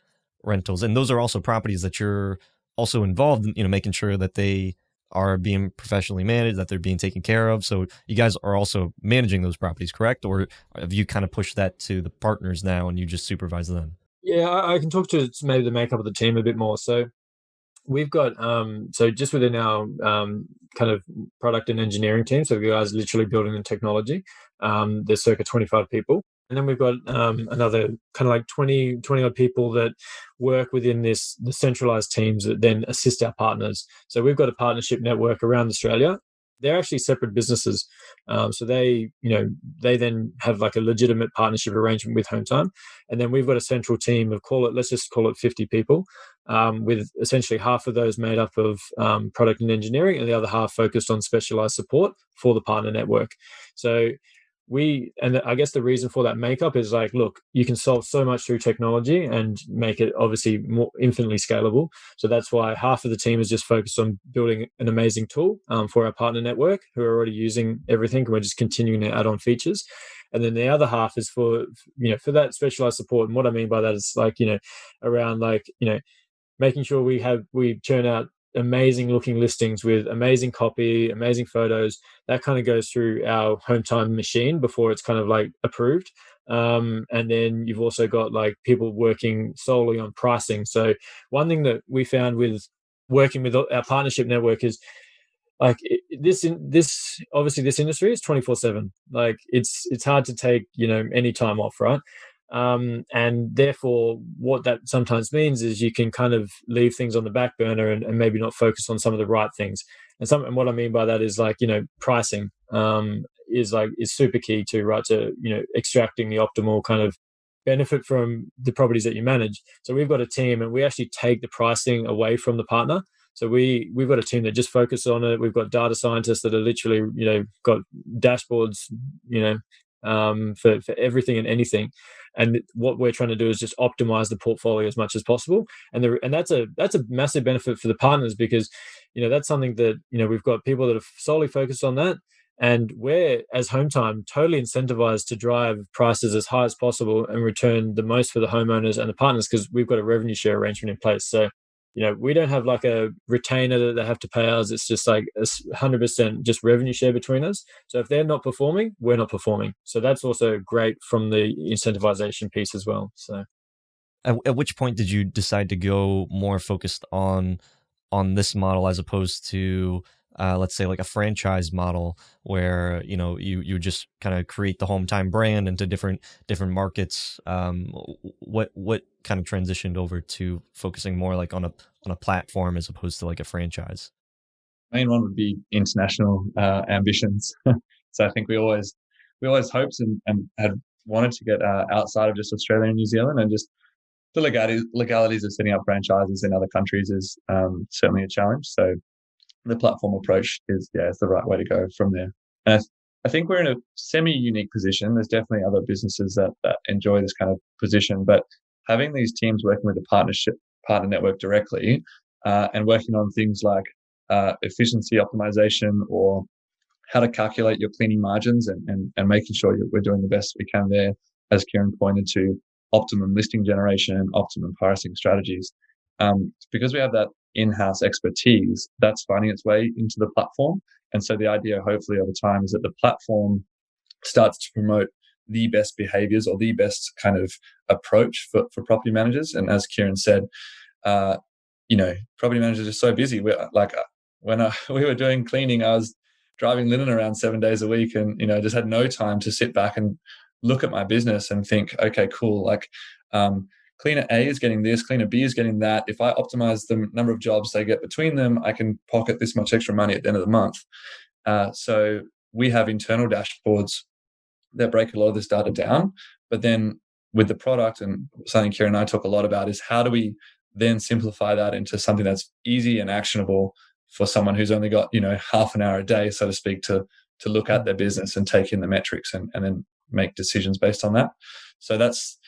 rentals? And those are also properties that you're also involved in, making sure that they are being professionally managed, that they're being taken care of. So you guys are also managing those properties, correct? Or have you kind of pushed that to the partners now and you just supervise them? Yeah, I can talk to maybe the makeup of the team a bit more. So we've got so just within our kind of product and engineering team, so the guys literally building the technology, there's circa 25 people. And then we've got another kind of like 20 odd people that work within the centralized teams that then assist our partners. So we've got a partnership network around Australia. They're actually separate businesses. So they then have like a legitimate partnership arrangement with Hometime. And then we've got a central team of let's just call it 50 people, with essentially half of those made up of product and engineering, and the other half focused on specialized support for the partner network. So and I guess the reason for that makeup is like, look, you can solve so much through technology and make it obviously more infinitely scalable. So that's why half of the team is just focused on building an amazing tool for our partner network, who are already using everything, and we're just continuing to add on features. And then the other half is for that specialized support. And what I mean by that is like, around like, making sure we churn out amazing looking listings with amazing copy, amazing photos. That kind of goes through our Hometime machine before it's kind of like approved. And then you've also got like people working solely on pricing. So one thing that we found with working with our partnership network is like this obviously this industry is 24/7. Like it's hard to take any time off, right? And therefore what that sometimes means is you can kind of leave things on the back burner and maybe not focus on some of the right things. And what I mean by that is like pricing is super key to, right, to extracting the optimal kind of benefit from the properties that you manage. So we've got a team and we actually take the pricing away from the partner. So we've got a team that just focuses on it. We've got data scientists that are literally, got dashboards, for everything and anything. And what we're trying to do is just optimize the portfolio as much as possible. And that's a massive benefit for the partners, because that's something that we've got people that are solely focused on that. And we're, as Hometime, totally incentivized to drive prices as high as possible and return the most for the homeowners and the partners, because we've got a revenue share arrangement in place. So we don't have like a retainer that they have to pay us. It's just like 100% just revenue share between us. So if they're not performing, we're not performing. So that's also great from the incentivization piece as well. So at which point did you decide to go more focused on this model as opposed to let's say like a franchise model where you just kind of create the Hometime brand into different markets? What kind of transitioned over to focusing more like on a platform as opposed to like a franchise? Main one would be international ambitions. So I think we always hoped and had wanted to get outside of just Australia and New Zealand, and just the legalities of setting up franchises in other countries is certainly a challenge. So the platform approach is the right way to go from there. And I think we're in a semi-unique position. There's definitely other businesses that enjoy this kind of position, but having these teams working with the partner network directly and working on things like efficiency optimization, or how to calculate your cleaning margins, and making sure we're doing the best we can there, as Kieran pointed to, optimum listing generation, optimum pricing strategies. Because we have that in-house expertise, that's finding its way into the platform. And so the idea, hopefully over time, is that the platform starts to promote the best behaviors or the best kind of approach for property managers. And as Kieran said, property managers are so busy. When we were doing cleaning, I was driving linen around 7 days a week, and just had no time to sit back and look at my business and think, okay, cool, like cleaner A is getting this, cleaner B is getting that. If I optimize the number of jobs they get between them, I can pocket this much extra money at the end of the month. So we have internal dashboards that break a lot of this data down. But then with the product, and something Kieran and I talk a lot about, is how do we then simplify that into something that's easy and actionable for someone who's only got half an hour a day, so to speak, to look at their business and take in the metrics and then make decisions based on that. So that's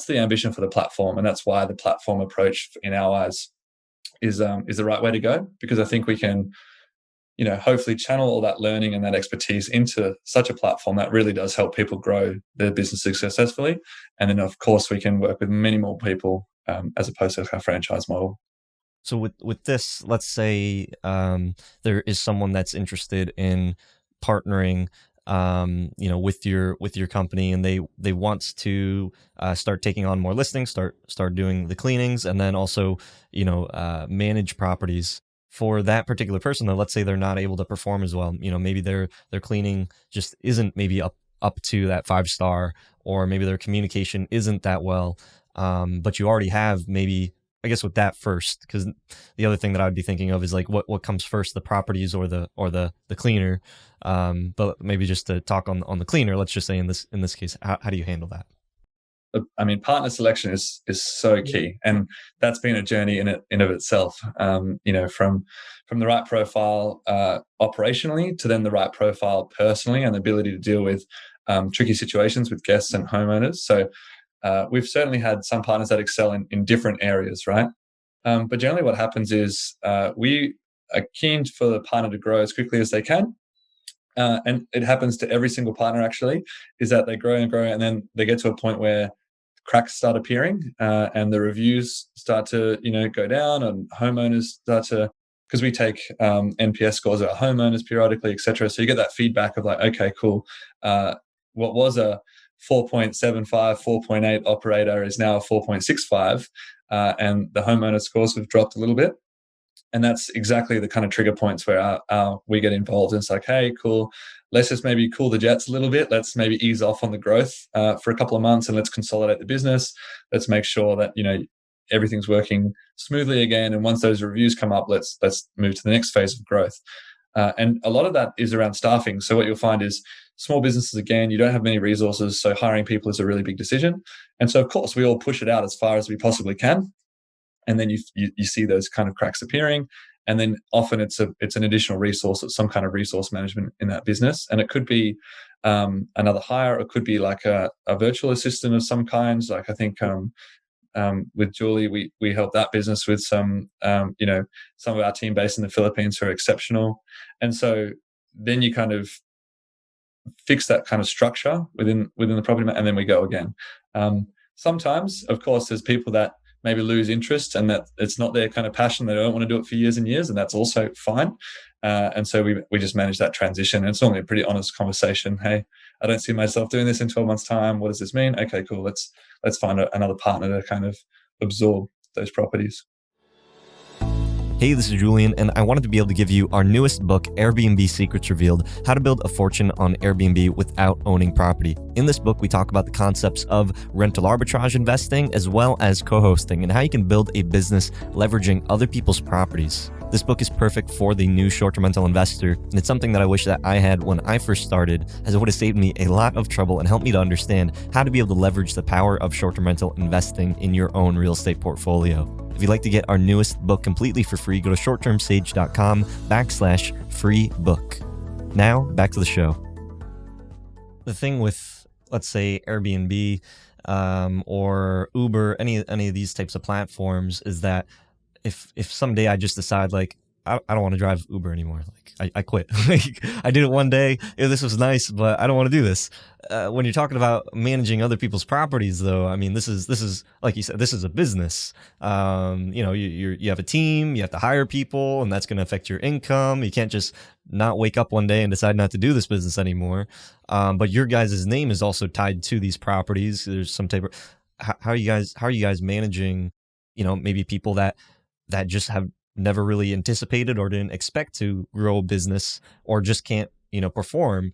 the ambition for the platform, and that's why the platform approach, in our eyes, is the right way to go, because I think we can hopefully channel all that learning and that expertise into such a platform that really does help people grow their businesses successfully. And then of course we can work with many more people as opposed to a franchise model. So with this, let's say there is someone that's interested in partnering with your company, and they want to start taking on more listings, start doing the cleanings, and then also manage properties for that particular person. That, let's say they're not able to perform as well. Maybe their cleaning just isn't maybe up to that 5-star, or maybe their communication isn't that well. But you already have, maybe, I guess, with that first, because the other thing that I would be thinking of is like what comes first, the properties or the cleaner. But maybe just to talk on the cleaner, let's just say in this case, how do you handle that? I mean, partner selection is so key, and that's been a journey in of itself. From the right profile operationally, to then the right profile personally, and the ability to deal with tricky situations with guests and homeowners. So we've certainly had some partners that excel in different areas, right? But generally what happens is we are keen for the partner to grow as quickly as they can. And it happens to every single partner, actually, is that they grow and grow, and then they get to a point where cracks start appearing and the reviews start to go down, and homeowners start to, because we take NPS scores of our homeowners periodically, etc. So you get that feedback of like, okay, cool, what was a 4.75, 4.8 operator is now a 4.65, and the homeowner scores have dropped a little bit. And that's exactly the kind of trigger points where we get involved. And it's like, hey, cool, let's just maybe cool the jets a little bit. Let's maybe ease off on the growth for a couple of months, and let's consolidate the business. Let's make sure that, everything's working smoothly again. And once those reviews come up, let's move to the next phase of growth. And a lot of that is around staffing. So what you'll find is small businesses, again, you don't have many resources. So hiring people is a really big decision. And so, of course, we all push it out as far as we possibly can. And then you see those kind of cracks appearing. And then often it's an additional resource, it's some kind of resource management in that business. And it could be another hire. It could be like a virtual assistant of some kinds. Like I think with Julie, we helped that business with some of our team based in the Philippines who are exceptional. And so then you kind of fix that kind of structure within the property, and then we go again. Sometimes, of course, there's people that maybe lose interest and that it's not their kind of passion. They don't want to do it for years and years, and that's also fine. And so we just manage that transition. And it's normally a pretty honest conversation. Hey, I don't see myself doing this in 12 months' time. What does this mean? Okay, cool. Let's find another partner to kind of absorb those properties. Hey, this is Julian, and I wanted to be able to give you our newest book, Airbnb Secrets Revealed: How to Build a Fortune on Airbnb Without Owning Property. In this book, we talk about the concepts of rental arbitrage investing as well as co-hosting and how you can build a business leveraging other people's properties. This book is perfect for the new short-term rental investor, and it's something that I wish that I had when I first started, as it would have saved me a lot of trouble and helped me to understand how to be able to leverage the power of short-term rental investing in your own real estate portfolio. If you'd like to get our newest book completely for free, go to shorttermsage.com/free book. Now, back to the show. The thing with, let's say, Airbnb or Uber, any of these types of platforms, is that if someday I just decide, like, I don't want to drive Uber anymore. Like I quit. I did it one day. This was nice, but I don't want to do this. When you're talking about managing other people's properties, though, I mean, this is like you said, this is a business. You have a team, you have to hire people, and that's going to affect your income. You can't just not wake up one day and decide not to do this business anymore. But your guys' name is also tied to these properties. There's some type of how are you guys managing, maybe people that just have never really anticipated or didn't expect to grow a business, or just can't, perform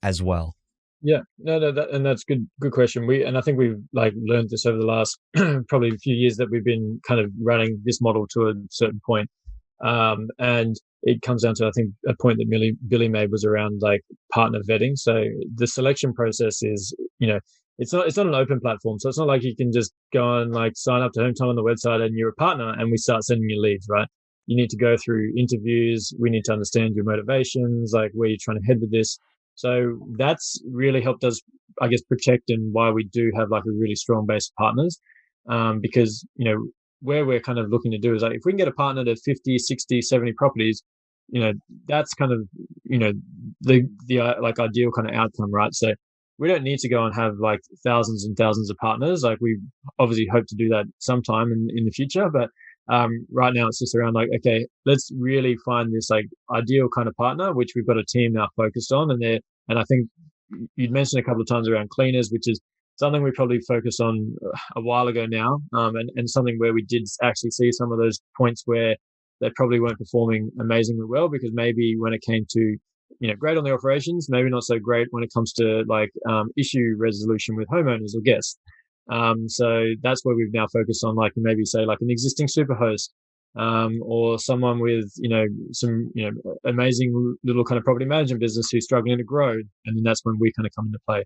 as well? Yeah, no, that's good question. I think we've learned this over the last probably a few years, that we've been kind of running this model to a certain point. And it comes down to, I think, a point that Billy made was around partner vetting. So the selection process is, it's not an open platform. So it's not like you can just go and sign up to Hometime on the website and you're a partner and we start sending you leads, right? You need to go through interviews. We need to understand your motivations, where you're trying to head with this. So that's really helped us, I guess, protect, and why we do have a really strong base of partners. Because, where we're kind of looking to do is if we can get a partner to 50, 60, 70 properties, that's kind of, the ideal kind of outcome, right? So we don't need to go and have thousands and thousands of partners. We obviously hope to do that sometime in the future, but right now it's just around okay, let's really find this ideal kind of partner, which we've got a team now focused on. And I think you'd mentioned a couple of times around cleaners, which is something we probably focused on a while ago now, and something where we did actually see some of those points where they probably weren't performing amazingly well, because maybe when it came to great on the operations, maybe not so great when it comes to issue resolution with homeowners or guests. So that's where we've now focused on maybe say an existing superhost, or someone with some amazing little kind of property management business who's struggling to grow, and then that's when we kind of come into play.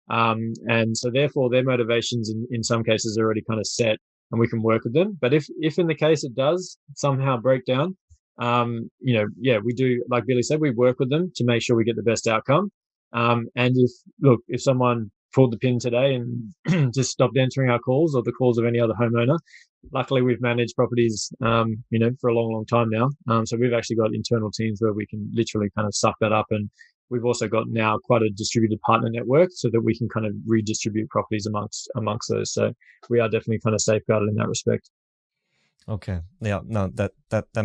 And so therefore their motivations in some cases are already kind of set, and we can work with them. But if in the case it does somehow break down, we do, like Billy said, we work with them to make sure we get the best outcome. And if someone pulled the pin today and just stopped answering our calls or the calls of any other homeowner, luckily we've managed properties, for a long, long time now. So we've actually got internal teams where we can literally kind of suck that up. And we've also got now quite a distributed partner network so that we can kind of redistribute properties amongst those. So we are definitely kind of safeguarded in that respect. Okay. Yeah, no, that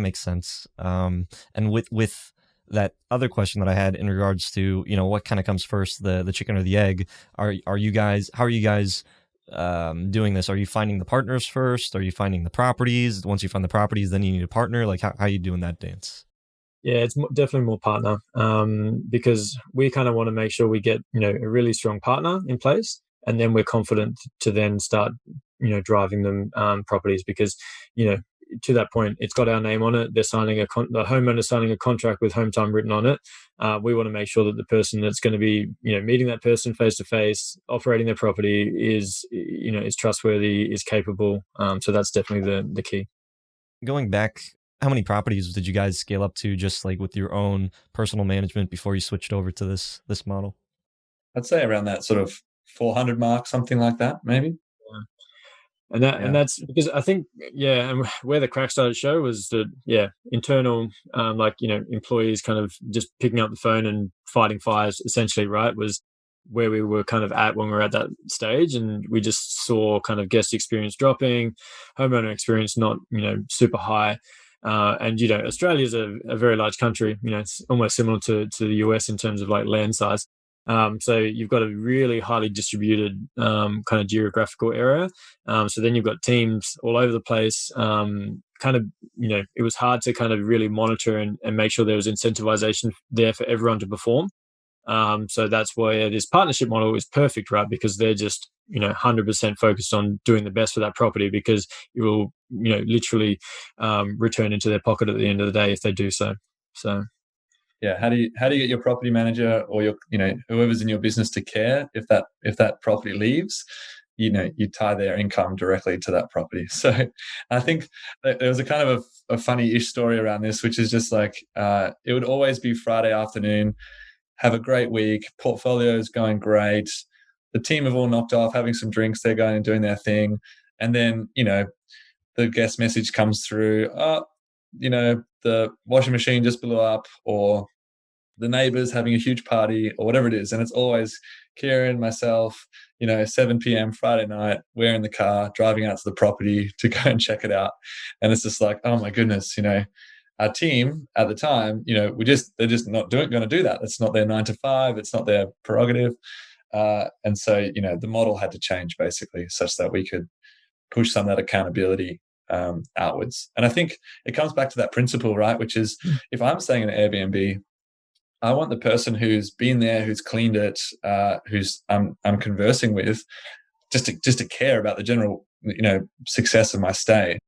makes sense. And with that other question that I had in regards to, what kind of comes first, the chicken or the egg, how are you guys doing this? Are you finding the partners first? Are you finding the properties? Once you find the properties, then you need a partner. Like how are you doing that dance? Yeah, it's definitely more partner, because we kind of want to make sure we get, a really strong partner in place, and then we're confident to then start, driving them properties, because, to that point, it's got our name on it. They're signing the homeowner signing a contract with Hometime written on it. We want to make sure that the person that's going to be, meeting that person face to face, operating their property is trustworthy, is capable. So that's definitely the key. Going back, how many properties did you guys scale up to just like with your own personal management before you switched over to this model? I'd say around that sort of 400 mark, something like that, maybe. And that's because I think, and where the crack started to show was that, internal, employees kind of just picking up the phone and fighting fires, essentially, right, was where we were kind of at when we were at that stage. And we just saw kind of guest experience dropping, homeowner experience not, super high. And, Australia is a very large country. It's almost similar to the US in terms of like land size. So you've got a really highly distributed kind of geographical area. So then you've got teams all over the place. Kind of, it was hard to kind of really monitor and make sure there was incentivization there for everyone to perform. So that's why this partnership model is perfect, right? Because they're just, 100% focused on doing the best for that property, because it will, literally return into their pocket at the end of the day if they do so. So. Yeah, how do you get your property manager or your whoever's in your business to care if that property leaves? You tie their income directly to that property. So I think there was a kind of a funny-ish story around this, which is just like it would always be Friday afternoon, have a great week, portfolio's going great, the team have all knocked off, having some drinks, they're going and doing their thing, and then the guest message comes through, the washing machine just blew up, or the neighbors having a huge party, or whatever it is. And it's always Kieran, myself, 7 p.m. Friday night, we're in the car driving out to the property to go and check it out. And it's just like, oh my goodness, our team at the time, they're just not going to do that. It's not their 9 to 5. It's not their prerogative. And so, the model had to change basically such that we could push some of that accountability outwards. And I think it comes back to that principle, right? Which is if I'm staying in an Airbnb, I want the person who's been there, who's cleaned it, who's I'm conversing with, just to care about the general, success of my stay.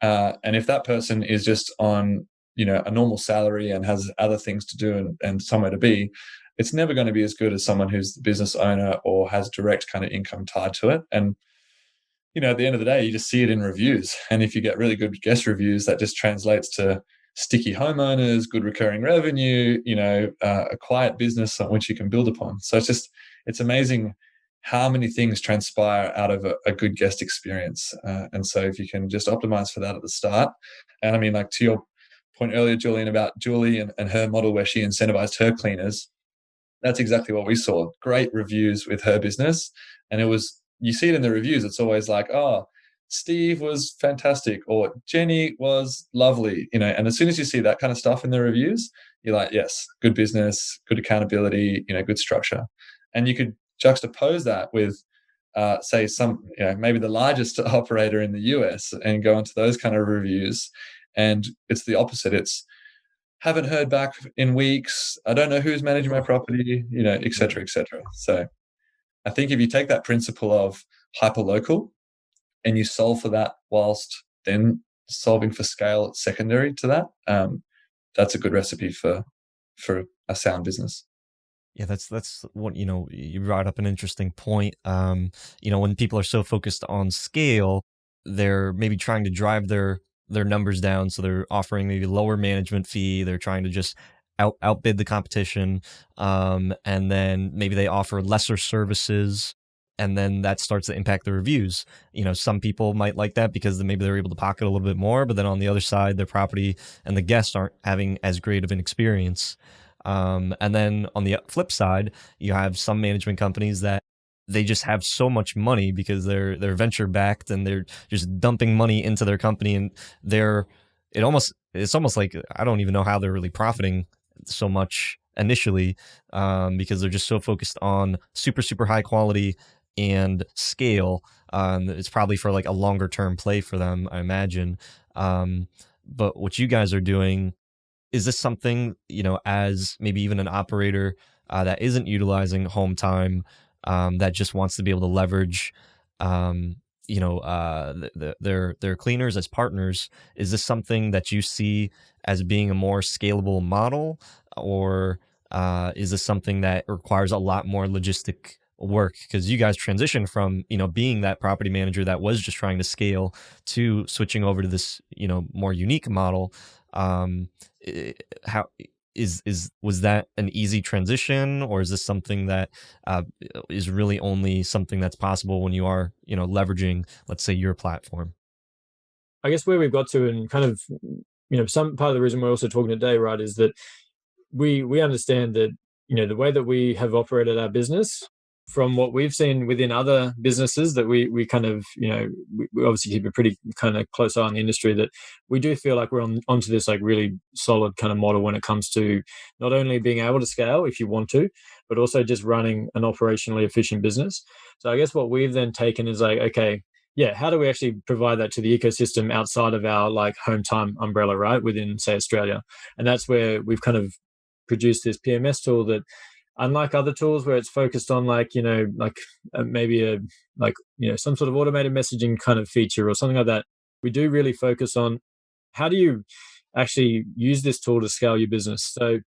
And if that person is just on, a normal salary and has other things to do and somewhere to be, it's never going to be as good as someone who's the business owner or has direct kind of income tied to it. And at the end of the day, you just see it in reviews. And if you get really good guest reviews, that just translates to sticky homeowners, good recurring revenue, a quiet business on which you can build upon. So it's amazing how many things transpire out of a good guest experience. And so if you can just optimize for that at the start. And I mean, like to your point earlier, Julian, about Julie and her model where she incentivized her cleaners, that's exactly what we saw. Great reviews with her business. And you see it in the reviews. It's always like, oh, Steve was fantastic, or Jenny was lovely, and as soon as you see that kind of stuff in the reviews, you're like, yes, good business, good accountability, good structure. And you could juxtapose that with, say, some, maybe the largest operator in the US and go into those kind of reviews. And it's the opposite. It's haven't heard back in weeks. I don't know who's managing my property, et cetera, et cetera. So I think if you take that principle of hyper-local and you solve for that whilst then solving for scale secondary to that, that's a good recipe for a sound business. Yeah, that's what, you brought up an interesting point. When people are so focused on scale, they're maybe trying to drive their numbers down. So they're offering maybe lower management fee. They're trying to just outbid the competition. And then maybe they offer lesser services, and then that starts to impact the reviews. Some people might like that because maybe they're able to pocket a little bit more, but then on the other side, their property and the guests aren't having as great of an experience. And then on the flip side, you have some management companies that they just have so much money because they're venture backed and they're just dumping money into their company, and it's almost like I don't even know how they're really profiting so much initially, because they're just so focused on super, super high quality and scale. It's probably for like a longer term play for them, I imagine. But what you guys are doing, is this something, as maybe even an operator that isn't utilizing Hometime, that just wants to be able to leverage, their cleaners as partners? Is this something that you see as being a more scalable model, or is this something that requires a lot more logistic work? Because you guys transitioned from being that property manager that was just trying to scale to switching over to this more unique model. How was that an easy transition, or is this something that is really only something that's possible when you are leveraging, let's say, your platform? I guess where we've got to, and kind of some part of the reason we're also talking today, right, is that we understand that the way that we have operated our business, from what we've seen within other businesses, that we kind of we obviously keep a pretty kind of close eye on the industry, that we do feel like we're onto this like really solid kind of model when it comes to not only being able to scale if you want to, but also just running an operationally efficient business. So I guess what we've then taken is like, okay, yeah, how do we actually provide that to the ecosystem outside of our like Hometime umbrella, right, within say Australia? And that's where we've kind of produced this PMS tool that, unlike other tools where it's focused on like maybe a some sort of automated messaging kind of feature or something like that, we do really focus on how do you actually use this tool to scale your business. So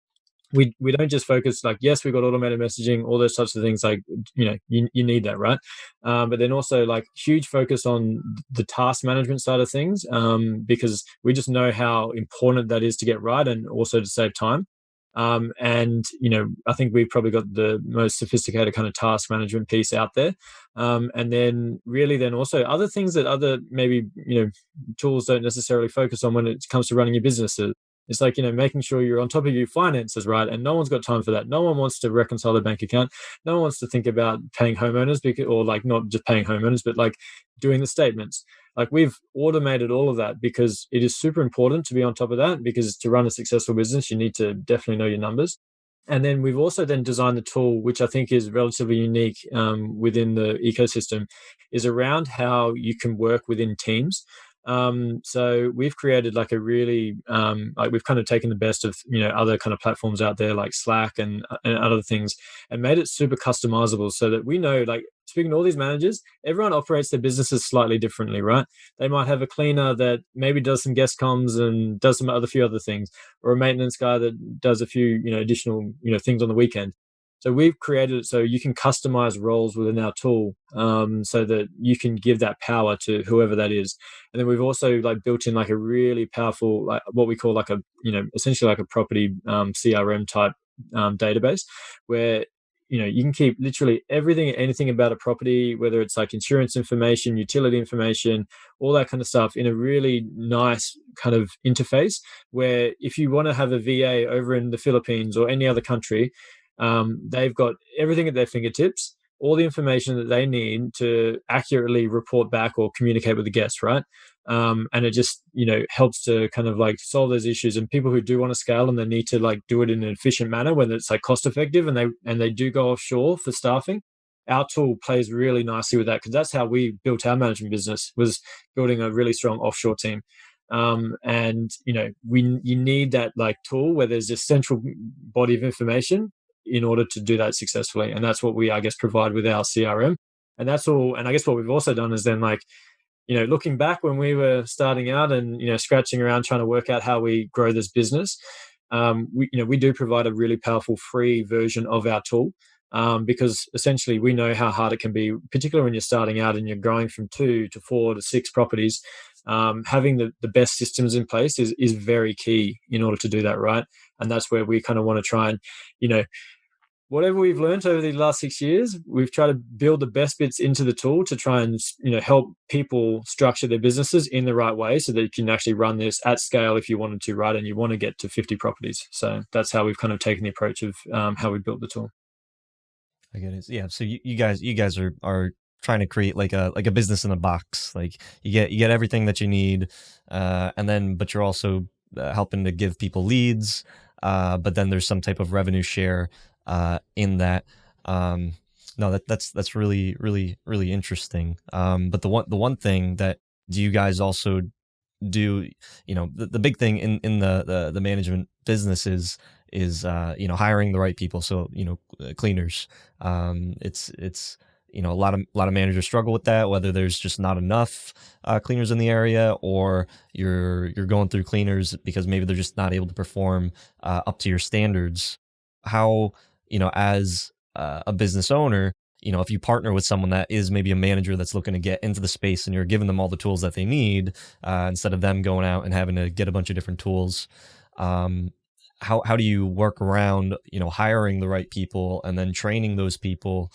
we don't just focus like, yes, we've got automated messaging, all those types of things, like you need that, right? But then also like huge focus on the task management side of things, because we just know how important that is to get right and also to save time. And I think we've probably got the most sophisticated kind of task management piece out there. And then really then also other things that other maybe tools don't necessarily focus on when it comes to running your business. It's like making sure you're on top of your finances, right? And no one's got time for that. No one wants to reconcile their bank account. No one wants to think about paying homeowners, or like not just paying homeowners, but like doing the statements. Like we've automated all of that because it is super important to be on top of that, because to run a successful business, you need to definitely know your numbers. And then we've also then designed the tool, which I think is relatively unique within the ecosystem, is around how you can work within teams. So we've created like a really like we've kind of taken the best of other kind of platforms out there like Slack and other things, and made it super customizable, so that we know, like, speaking to all these managers, everyone operates their businesses slightly differently, right? They might have a cleaner that maybe does some guest comms and does some few other things, or a maintenance guy that does a few additional things on the weekend. So we've created it so you can customize roles within our tool, so that you can give that power to whoever that is. And then we've also like built in like a really powerful, like what we call like a essentially like a property CRM type database, where you can keep literally everything, anything about a property, whether it's like insurance information, utility information, all that kind of stuff, in a really nice kind of interface, where if you want to have a VA over in the Philippines or any other country, they've got everything at their fingertips, all the information that they need to accurately report back or communicate with the guests, right? And it just helps to kind of like solve those issues. And people who do want to scale and they need to like do it in an efficient manner, whether it's like cost effective, and they do go offshore for staffing, our tool plays really nicely with that, because that's how we built our management business, was building a really strong offshore team. And you need that like tool where there's this central body of information in order to do that successfully. And that's what we, I guess, provide with our CRM. And that's all. And I guess what we've also done is then like, looking back when we were starting out and, scratching around trying to work out how we grow this business, we do provide a really powerful free version of our tool, because essentially we know how hard it can be, particularly when you're starting out and you're growing from 2 to 4 to 6 properties. Having the best systems in place is very key in order to do that, right? And that's where we kind of want to try and, whatever we've learned over the last 6 years, we've tried to build the best bits into the tool to try and help people structure their businesses in the right way, so that you can actually run this at scale if you wanted to, right? And you want to get to 50 properties. So that's how we've kind of taken the approach of how we built the tool. I get it. Yeah. So you guys are trying to create like a business in a box. Like you get everything that you need, but you're also helping to give people leads. But then there's some type of revenue share in that. No, that's really, really, really interesting. But the one thing that do you guys also do, the big thing in the management business is hiring the right people. So, cleaners. It's a lot of managers struggle with that, whether there's just not enough cleaners in the area, or you're going through cleaners because maybe they're just not able to perform up to your standards. How, as a business owner, if you partner with someone that is maybe a manager that's looking to get into the space, and you're giving them all the tools that they need, instead of them going out and having to get a bunch of different tools, how do you work around, hiring the right people and then training those people,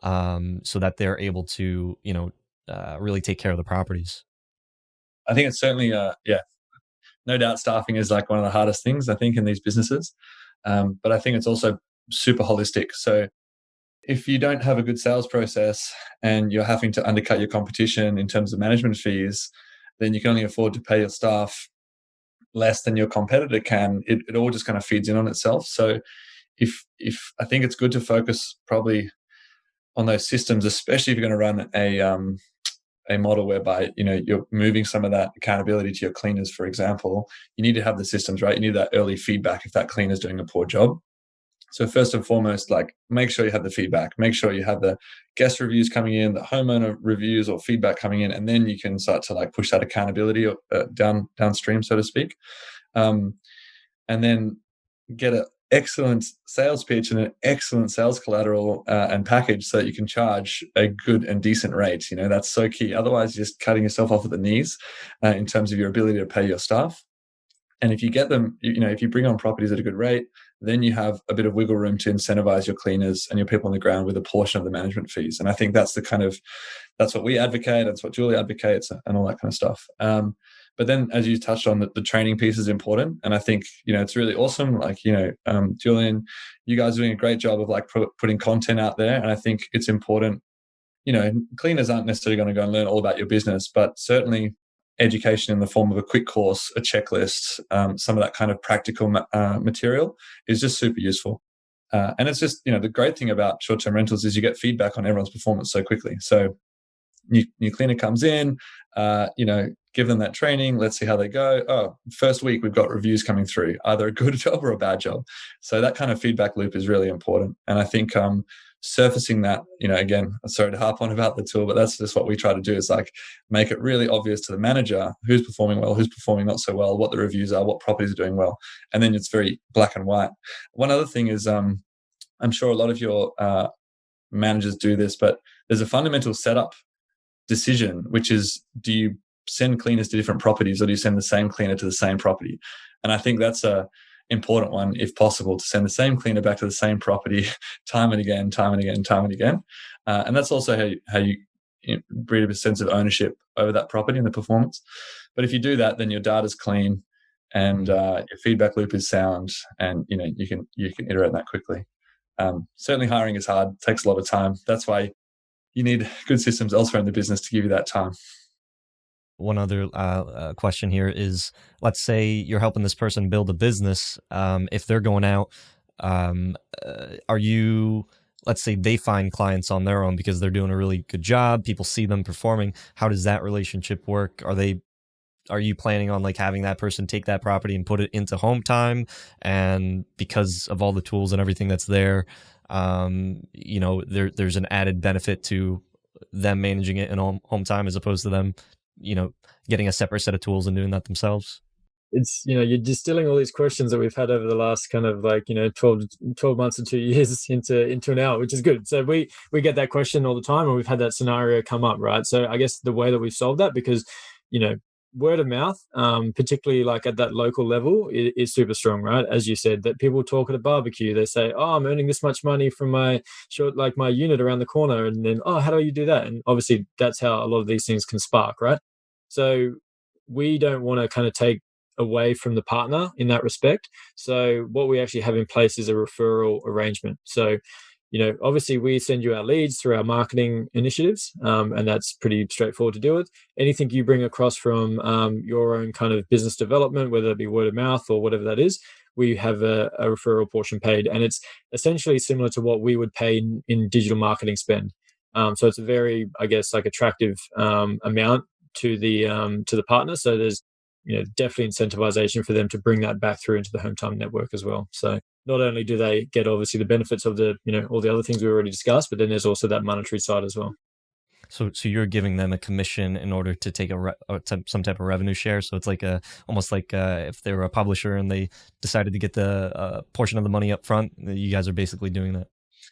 so that they're able to, really take care of the properties? I think it's certainly, no doubt staffing is like one of the hardest things, I think, in these businesses. But I think it's also super holistic. So if you don't have a good sales process and you're having to undercut your competition in terms of management fees, then you can only afford to pay your staff less than your competitor can. It all just kind of feeds in on itself. So if I think it's good to focus probably on those systems, especially if you're going to run a model whereby you're moving some of that accountability to your cleaners, for example. You need to have the systems right. You need that early feedback if that cleaner's doing a poor job. So first and foremost, like, make sure you have the feedback. Make sure you have the guest reviews coming in, the homeowner reviews or feedback coming in, and then you can start to like push that accountability downstream, so to speak. And then get an excellent sales pitch and an excellent sales collateral and package, so that you can charge a good and decent rate. That's so key. Otherwise, you're just cutting yourself off at the knees in terms of your ability to pay your staff. And if you get them, if you bring on properties at a good rate, then you have a bit of wiggle room to incentivize your cleaners and your people on the ground with a portion of the management fees. And I think that's that's what we advocate. That's what Julie advocates, and all that kind of stuff. But then, as you touched on, the training piece is important. And I think, it's really awesome. Like, Julian, you guys are doing a great job of like putting content out there. And I think it's important, cleaners aren't necessarily going to go and learn all about your business, but certainly education in the form of a quick course, a checklist, some of that kind of practical material is just super useful. And it's just, the great thing about short-term rentals is you get feedback on everyone's performance so quickly. So new cleaner comes in, give them that training. Let's see how they go. Oh, first week we've got reviews coming through, either a good job or a bad job. So that kind of feedback loop is really important. And I think surfacing that, again, sorry to harp on about the tool, but that's just what we try to do, is like make it really obvious to the manager who's performing well, who's performing not so well, what the reviews are, what properties are doing well. And then it's very black and white. One other thing is, I'm sure a lot of your managers do this, but there's a fundamental setup decision, which is, do you send cleaners to different properties, or do you send the same cleaner to the same property? And I think that's a important one, if possible, to send the same cleaner back to the same property time and again. And that's also how you breed a sense of ownership over that property and the performance. But if you do that, then your data's clean and your feedback loop is sound, and you can iterate that quickly. Certainly hiring is hard, takes a lot of time. That's why you need good systems elsewhere in the business to give you that time. One other question here is, let's say you're helping this person build a business. If they're going out, let's say they find clients on their own because they're doing a really good job, people see them performing. How does that relationship work? Are you planning on like having that person take that property and put it into Hometime? And because of all the tools and everything that's there, there's an added benefit to them managing it in Hometime as opposed to them getting a separate set of tools and doing that themselves? It's, you're distilling all these questions that we've had over the last kind of 12 months and 2 years into an hour, which is good. So we get that question all the time, and we've had that scenario come up, right? So I guess the way that we've solved that, because, word of mouth, particularly like at that local level, is super strong, right? As you said, that people talk at a barbecue, they say, oh, I'm earning this much money from my unit around the corner. And then, oh, how do you do that? And obviously that's how a lot of these things can spark, right? So we don't want to kind of take away from the partner in that respect. So what we actually have in place is a referral arrangement. So, obviously we send you our leads through our marketing initiatives, and that's pretty straightforward to deal with. Anything you bring across from your own kind of business development, whether it be word of mouth or whatever that is, we have a referral portion paid, and it's essentially similar to what we would pay in digital marketing spend. So it's a very, I guess, like attractive amount to the partner. So there's definitely incentivization for them to bring that back through into the Hometime network as well. So not only do they get obviously the benefits of the all the other things we already discussed, but then there's also that monetary side as well. So you're giving them a commission in order to take some type of revenue share. So it's like almost like if they were a publisher and they decided to get the portion of the money up front, you guys are basically doing that.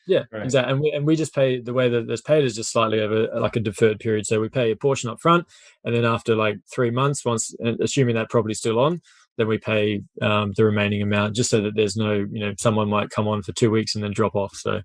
Yeah, right. Exactly. And we just pay, the way that it's paid is just slightly over like a deferred period. So we pay a portion up front, and then after like 3 months, once, assuming that property's still on, then we pay the remaining amount, just so that there's no, someone might come on for 2 weeks and then drop off. So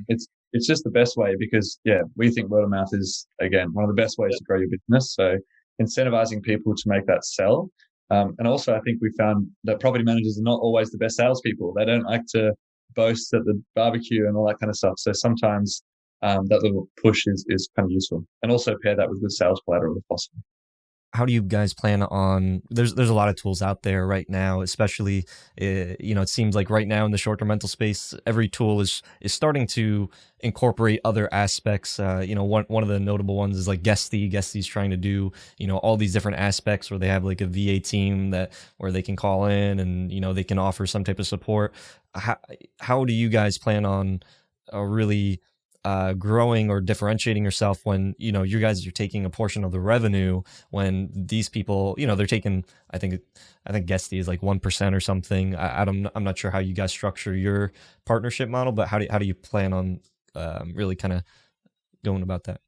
it's just the best way, because we think word of mouth is, again, one of the best ways to grow your business. So incentivizing people to make that sell. And also I think we found that property managers are not always the best salespeople. They don't like to boast at the barbecue and all that kind of stuff. So sometimes that little push is kind of useful, and also pair that with good sales collateral if possible. How do you guys plan on, there's a lot of tools out there right now, especially, it seems like right now in the short-term rental space, every tool is starting to incorporate other aspects. One of the notable ones is like Guesty. Guesty's trying to do, all these different aspects where they have like a VA team where they can call in and, they can offer some type of support. How do you guys plan on really growing or differentiating yourself when you guys are taking a portion of the revenue, when these people they're taking, I think Guesty is like 1% or something. I'm not sure how you guys structure your partnership model, but how do you plan on really kind of going about that?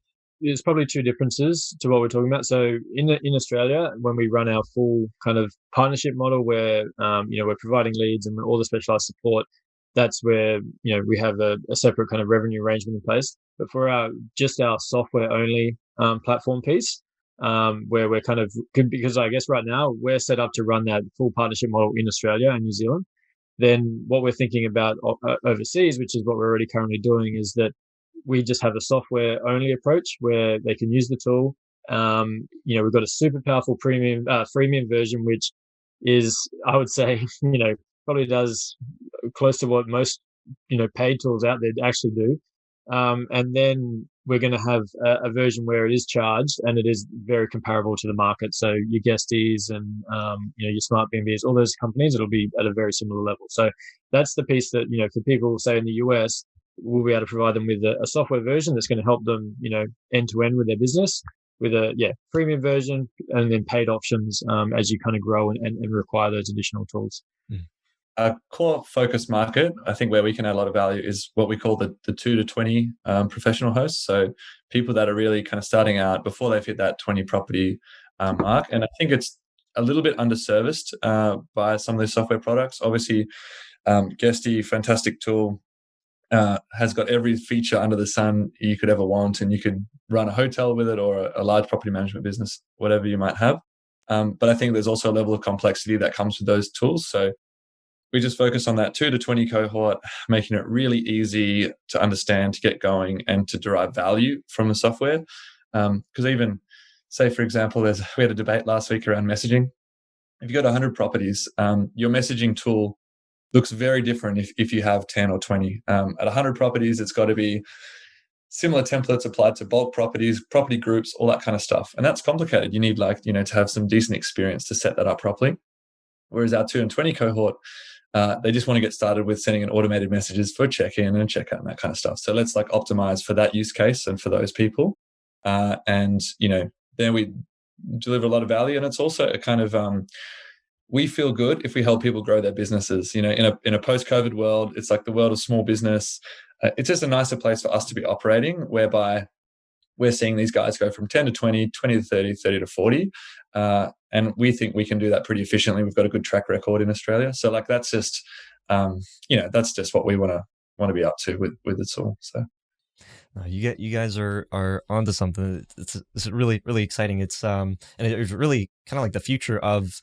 There's probably two differences to what we're talking about. So in Australia, when we run our full kind of partnership model, where we're providing leads and all the specialized support, that's where we have a separate kind of revenue arrangement in place. But for our software only platform piece, where we're kind of, because I guess right now we're set up to run that full partnership model in Australia and New Zealand. Then what we're thinking about overseas, which is what we're already currently doing, is that we just have a software only approach where they can use the tool. We've got a super powerful freemium version, which is, I would say, probably does close to what most paid tools out there actually do. And then we're going to have a version where it is charged, and it is very comparable to the market. So your Guesties and your Smart BNBs, all those companies, it'll be at a very similar level. So that's the piece that for people, say in the US, we'll be able to provide them with a software version that's going to help them end to end with their business, with a premium version, and then paid options as you kind of grow and require those additional tools. Our core focus market, I think, where we can add a lot of value is what we call the 2 to 20 professional hosts. So people that are really kind of starting out before they've hit that 20 property mark. And I think it's a little bit underserviced by some of these software products. Obviously, Guesty, fantastic tool, has got every feature under the sun you could ever want, and you could run a hotel with it or a large property management business, whatever you might have. But I think there's also a level of complexity that comes with those tools. So we just focus on that 2 to 20 cohort, making it really easy to understand, to get going, and to derive value from the software. Because even, say, for example, we had a debate last week around messaging. If you've got 100 properties, your messaging tool looks very different if you have 10 or 20. At 100 properties, it's got to be similar templates applied to bulk properties, property groups, all that kind of stuff. And that's complicated. You need to have some decent experience to set that up properly. Whereas our 2 and 20 cohort, they just want to get started with sending in automated messages for check-in and check-out and that kind of stuff. So let's optimize for that use case and for those people. And then we deliver a lot of value. And it's also a kind of, we feel good if we help people grow their businesses. In a post-COVID world, it's like the world of small business. It's just a nicer place for us to be operating, whereby we're seeing these guys go from 10 to 20, 20 to 30, 30 to 40. And we think we can do that pretty efficiently. We've got a good track record in Australia. So that's just, that's just what we want to be up to with the tool. So. You guys are onto something. It's really, really exciting. It's and it's really kind of like the future of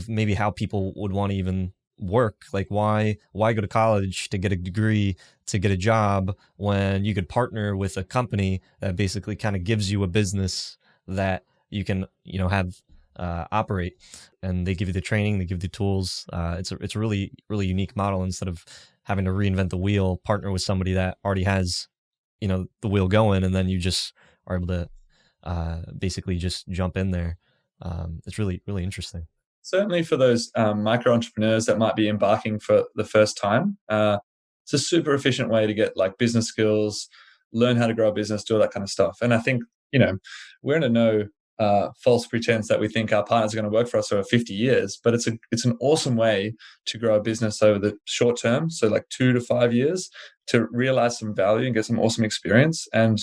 maybe how people would want to even work. Like why go to college to get a degree, to get a job, when you could partner with a company that basically kind of gives you a business that you can have operate, and they give you the training, they give you the tools. It's a really unique model. Instead of having to reinvent the wheel, partner with somebody that already has, the wheel going, and then you just are able to basically just jump in there. It's really interesting. Certainly for those micro entrepreneurs that might be embarking for the first time, it's a super efficient way to get like business skills, learn how to grow a business, do all that kind of stuff. And I think, we're in no false pretense that we think our partners are going to work for us for 50 years, but it's an awesome way to grow a business over the short term. So like 2 to 5 years, to realize some value and get some awesome experience. And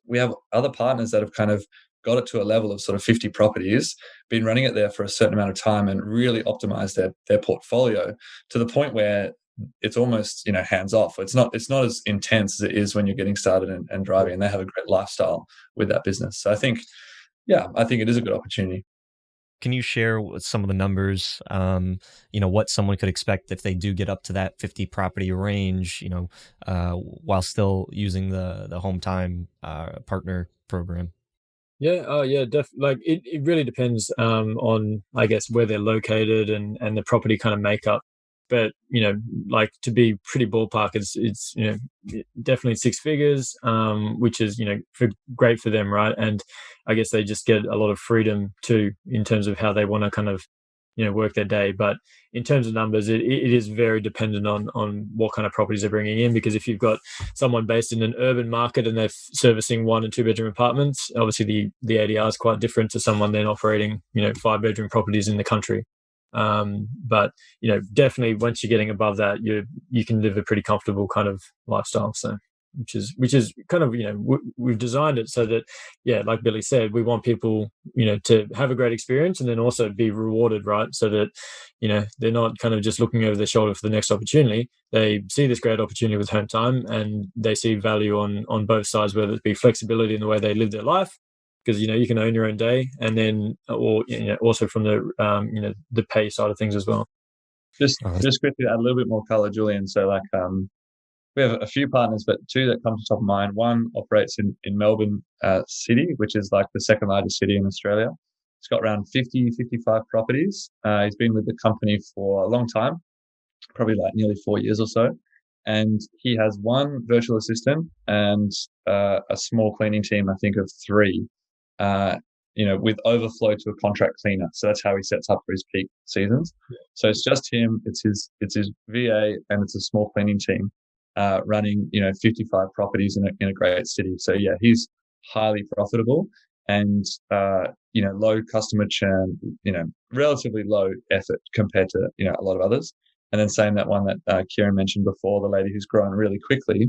we have other partners that have kind of got it to a level of sort of 50 properties, been running it there for a certain amount of time, and really optimized their portfolio to the point where it's almost, hands off. It's not as intense as it is when you're getting started and driving, and they have a great lifestyle with that business. So I think it is a good opportunity. Can you share some of the numbers, what someone could expect if they do get up to that 50 property range, while still using the Hometime partner program? Yeah, like it really depends on, I guess, where they're located and the property kind of makeup. But like, to be pretty ballpark, it's definitely 6 figures, which is great for them, right? And I guess they just get a lot of freedom too in terms of how they want to kind of work their day. But in terms of numbers, it is very dependent on what kind of properties they're bringing in, because if you've got someone based in an urban market and they're servicing 1 and 2 bedroom apartments, obviously the ADR is quite different to someone then operating 5 bedroom properties in the country. But definitely once you're getting above that, you can live a pretty comfortable kind of lifestyle. So which is kind of, we've designed it so that, like Billy said, we want people, to have a great experience and then also be rewarded, right? So that, they're not kind of just looking over their shoulder for the next opportunity. They see this great opportunity with Hometime, and they see value on both sides, whether it be flexibility in the way they live their life, because you can own your own day, and then also from the the pay side of things as well. Just quickly add a little bit more color, Julian. So like we have a few partners, but 2 that come to top of mind. One operates in Melbourne City, which is like the second largest city in Australia. He's got around 55 properties. He's been with the company for a long time, probably like nearly 4 years or so. And he has 1 virtual assistant and a small cleaning team, I think, of 3. With overflow to a contract cleaner. So that's how he sets up for his peak seasons. Yeah. So it's just him, it's his VA, and it's a small cleaning team running 55 properties in a great city. So yeah, he's highly profitable and low customer churn, relatively low effort compared to a lot of others. And then saying that one that Kieran mentioned before, the lady who's grown really quickly,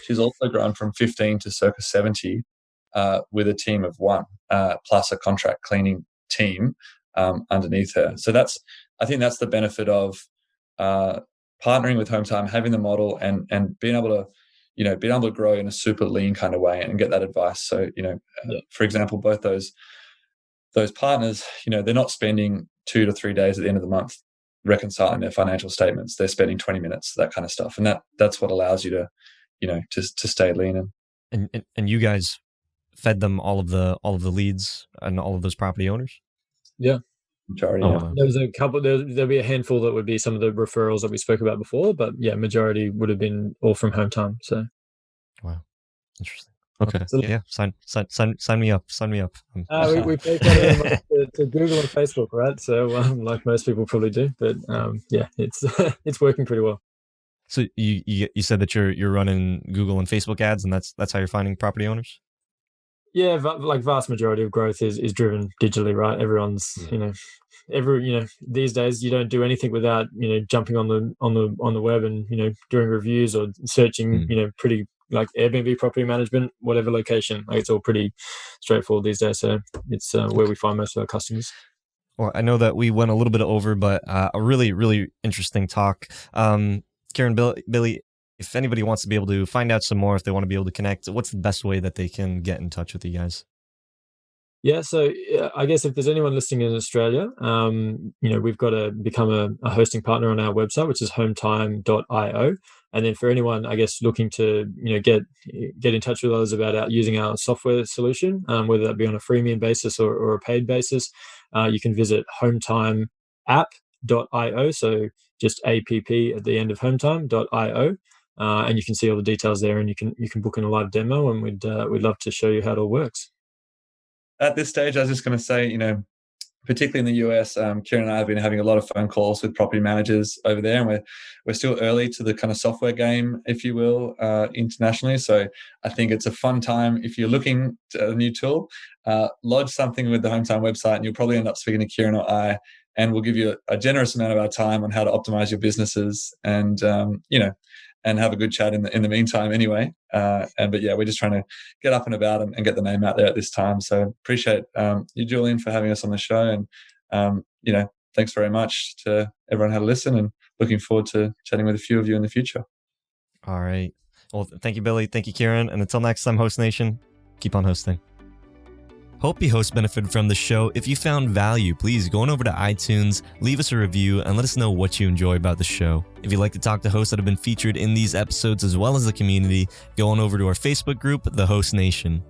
she's also grown from 15 to circa 70 with a team of 1 plus a contract cleaning team underneath her. So I think that's the benefit of partnering with Hometime, having the model, and being able to grow in a super lean kind of way and get that advice. So for example, both those partners, they're not spending 2 to 3 days at the end of the month reconciling their financial statements. They're spending 20 minutes, that kind of stuff, and that's what allows you to stay lean. And you guys fed them all of the leads and all of those property owners? Yeah. Majority. There's a couple. There'll be a handful that would be some of the referrals that we spoke about before, but majority would have been all from Hometime. So, wow, interesting. Okay, yeah, sign me up. We pay to Google and Facebook, right? So, like most people probably do, but it's it's working pretty well. So you said that you're running Google and Facebook ads, and that's how you're finding property owners? Yeah, like vast majority of growth is driven digitally, right? Everyone's these days you don't do anything without jumping on the web and doing reviews or searching pretty, like Airbnb property management, whatever location. Like, it's all pretty straightforward these days. So it's where we find most of our customers. Well, I know that we went a little bit over, but a really, really interesting talk. Kieran, Billy, if anybody wants to be able to find out some more, if they want to be able to connect, what's the best way that they can get in touch with you guys? Yeah, so I guess if there's anyone listening in Australia, we've got to become a hosting partner on our website, which is hometime.io. And then for anyone, I guess, looking to get in touch with us about using our software solution, whether that be on a freemium basis or a paid basis, you can visit hometimeapp.io. So just app at the end of hometime.io. And you can see all the details there, and you can book in a live demo, and we'd love to show you how it all works. At this stage, I was just going to say, particularly in the US, Kieran and I have been having a lot of phone calls with property managers over there, and we're still early to the kind of software game, if you will, internationally. So I think it's a fun time if you're looking at a new tool. Lodge something with the Hometime website, and you'll probably end up speaking to Kieran or I, and we'll give you a generous amount of our time on how to optimize your businesses, and and have a good chat in the meantime anyway. But yeah, we're just trying to get up and about and get the name out there at this time. So appreciate you, Julian, for having us on the show. And, thanks very much to everyone who had a listen, and looking forward to chatting with a few of you in the future. All right. Well, thank you, Billy. Thank you, Kieran. And until next time, Host Nation, keep on hosting. Hope you hosts benefited from the show. If you found value, please go on over to iTunes, leave us a review, and let us know what you enjoy about the show. If you'd like to talk to hosts that have been featured in these episodes as well as the community, go on over to our Facebook group, The Host Nation.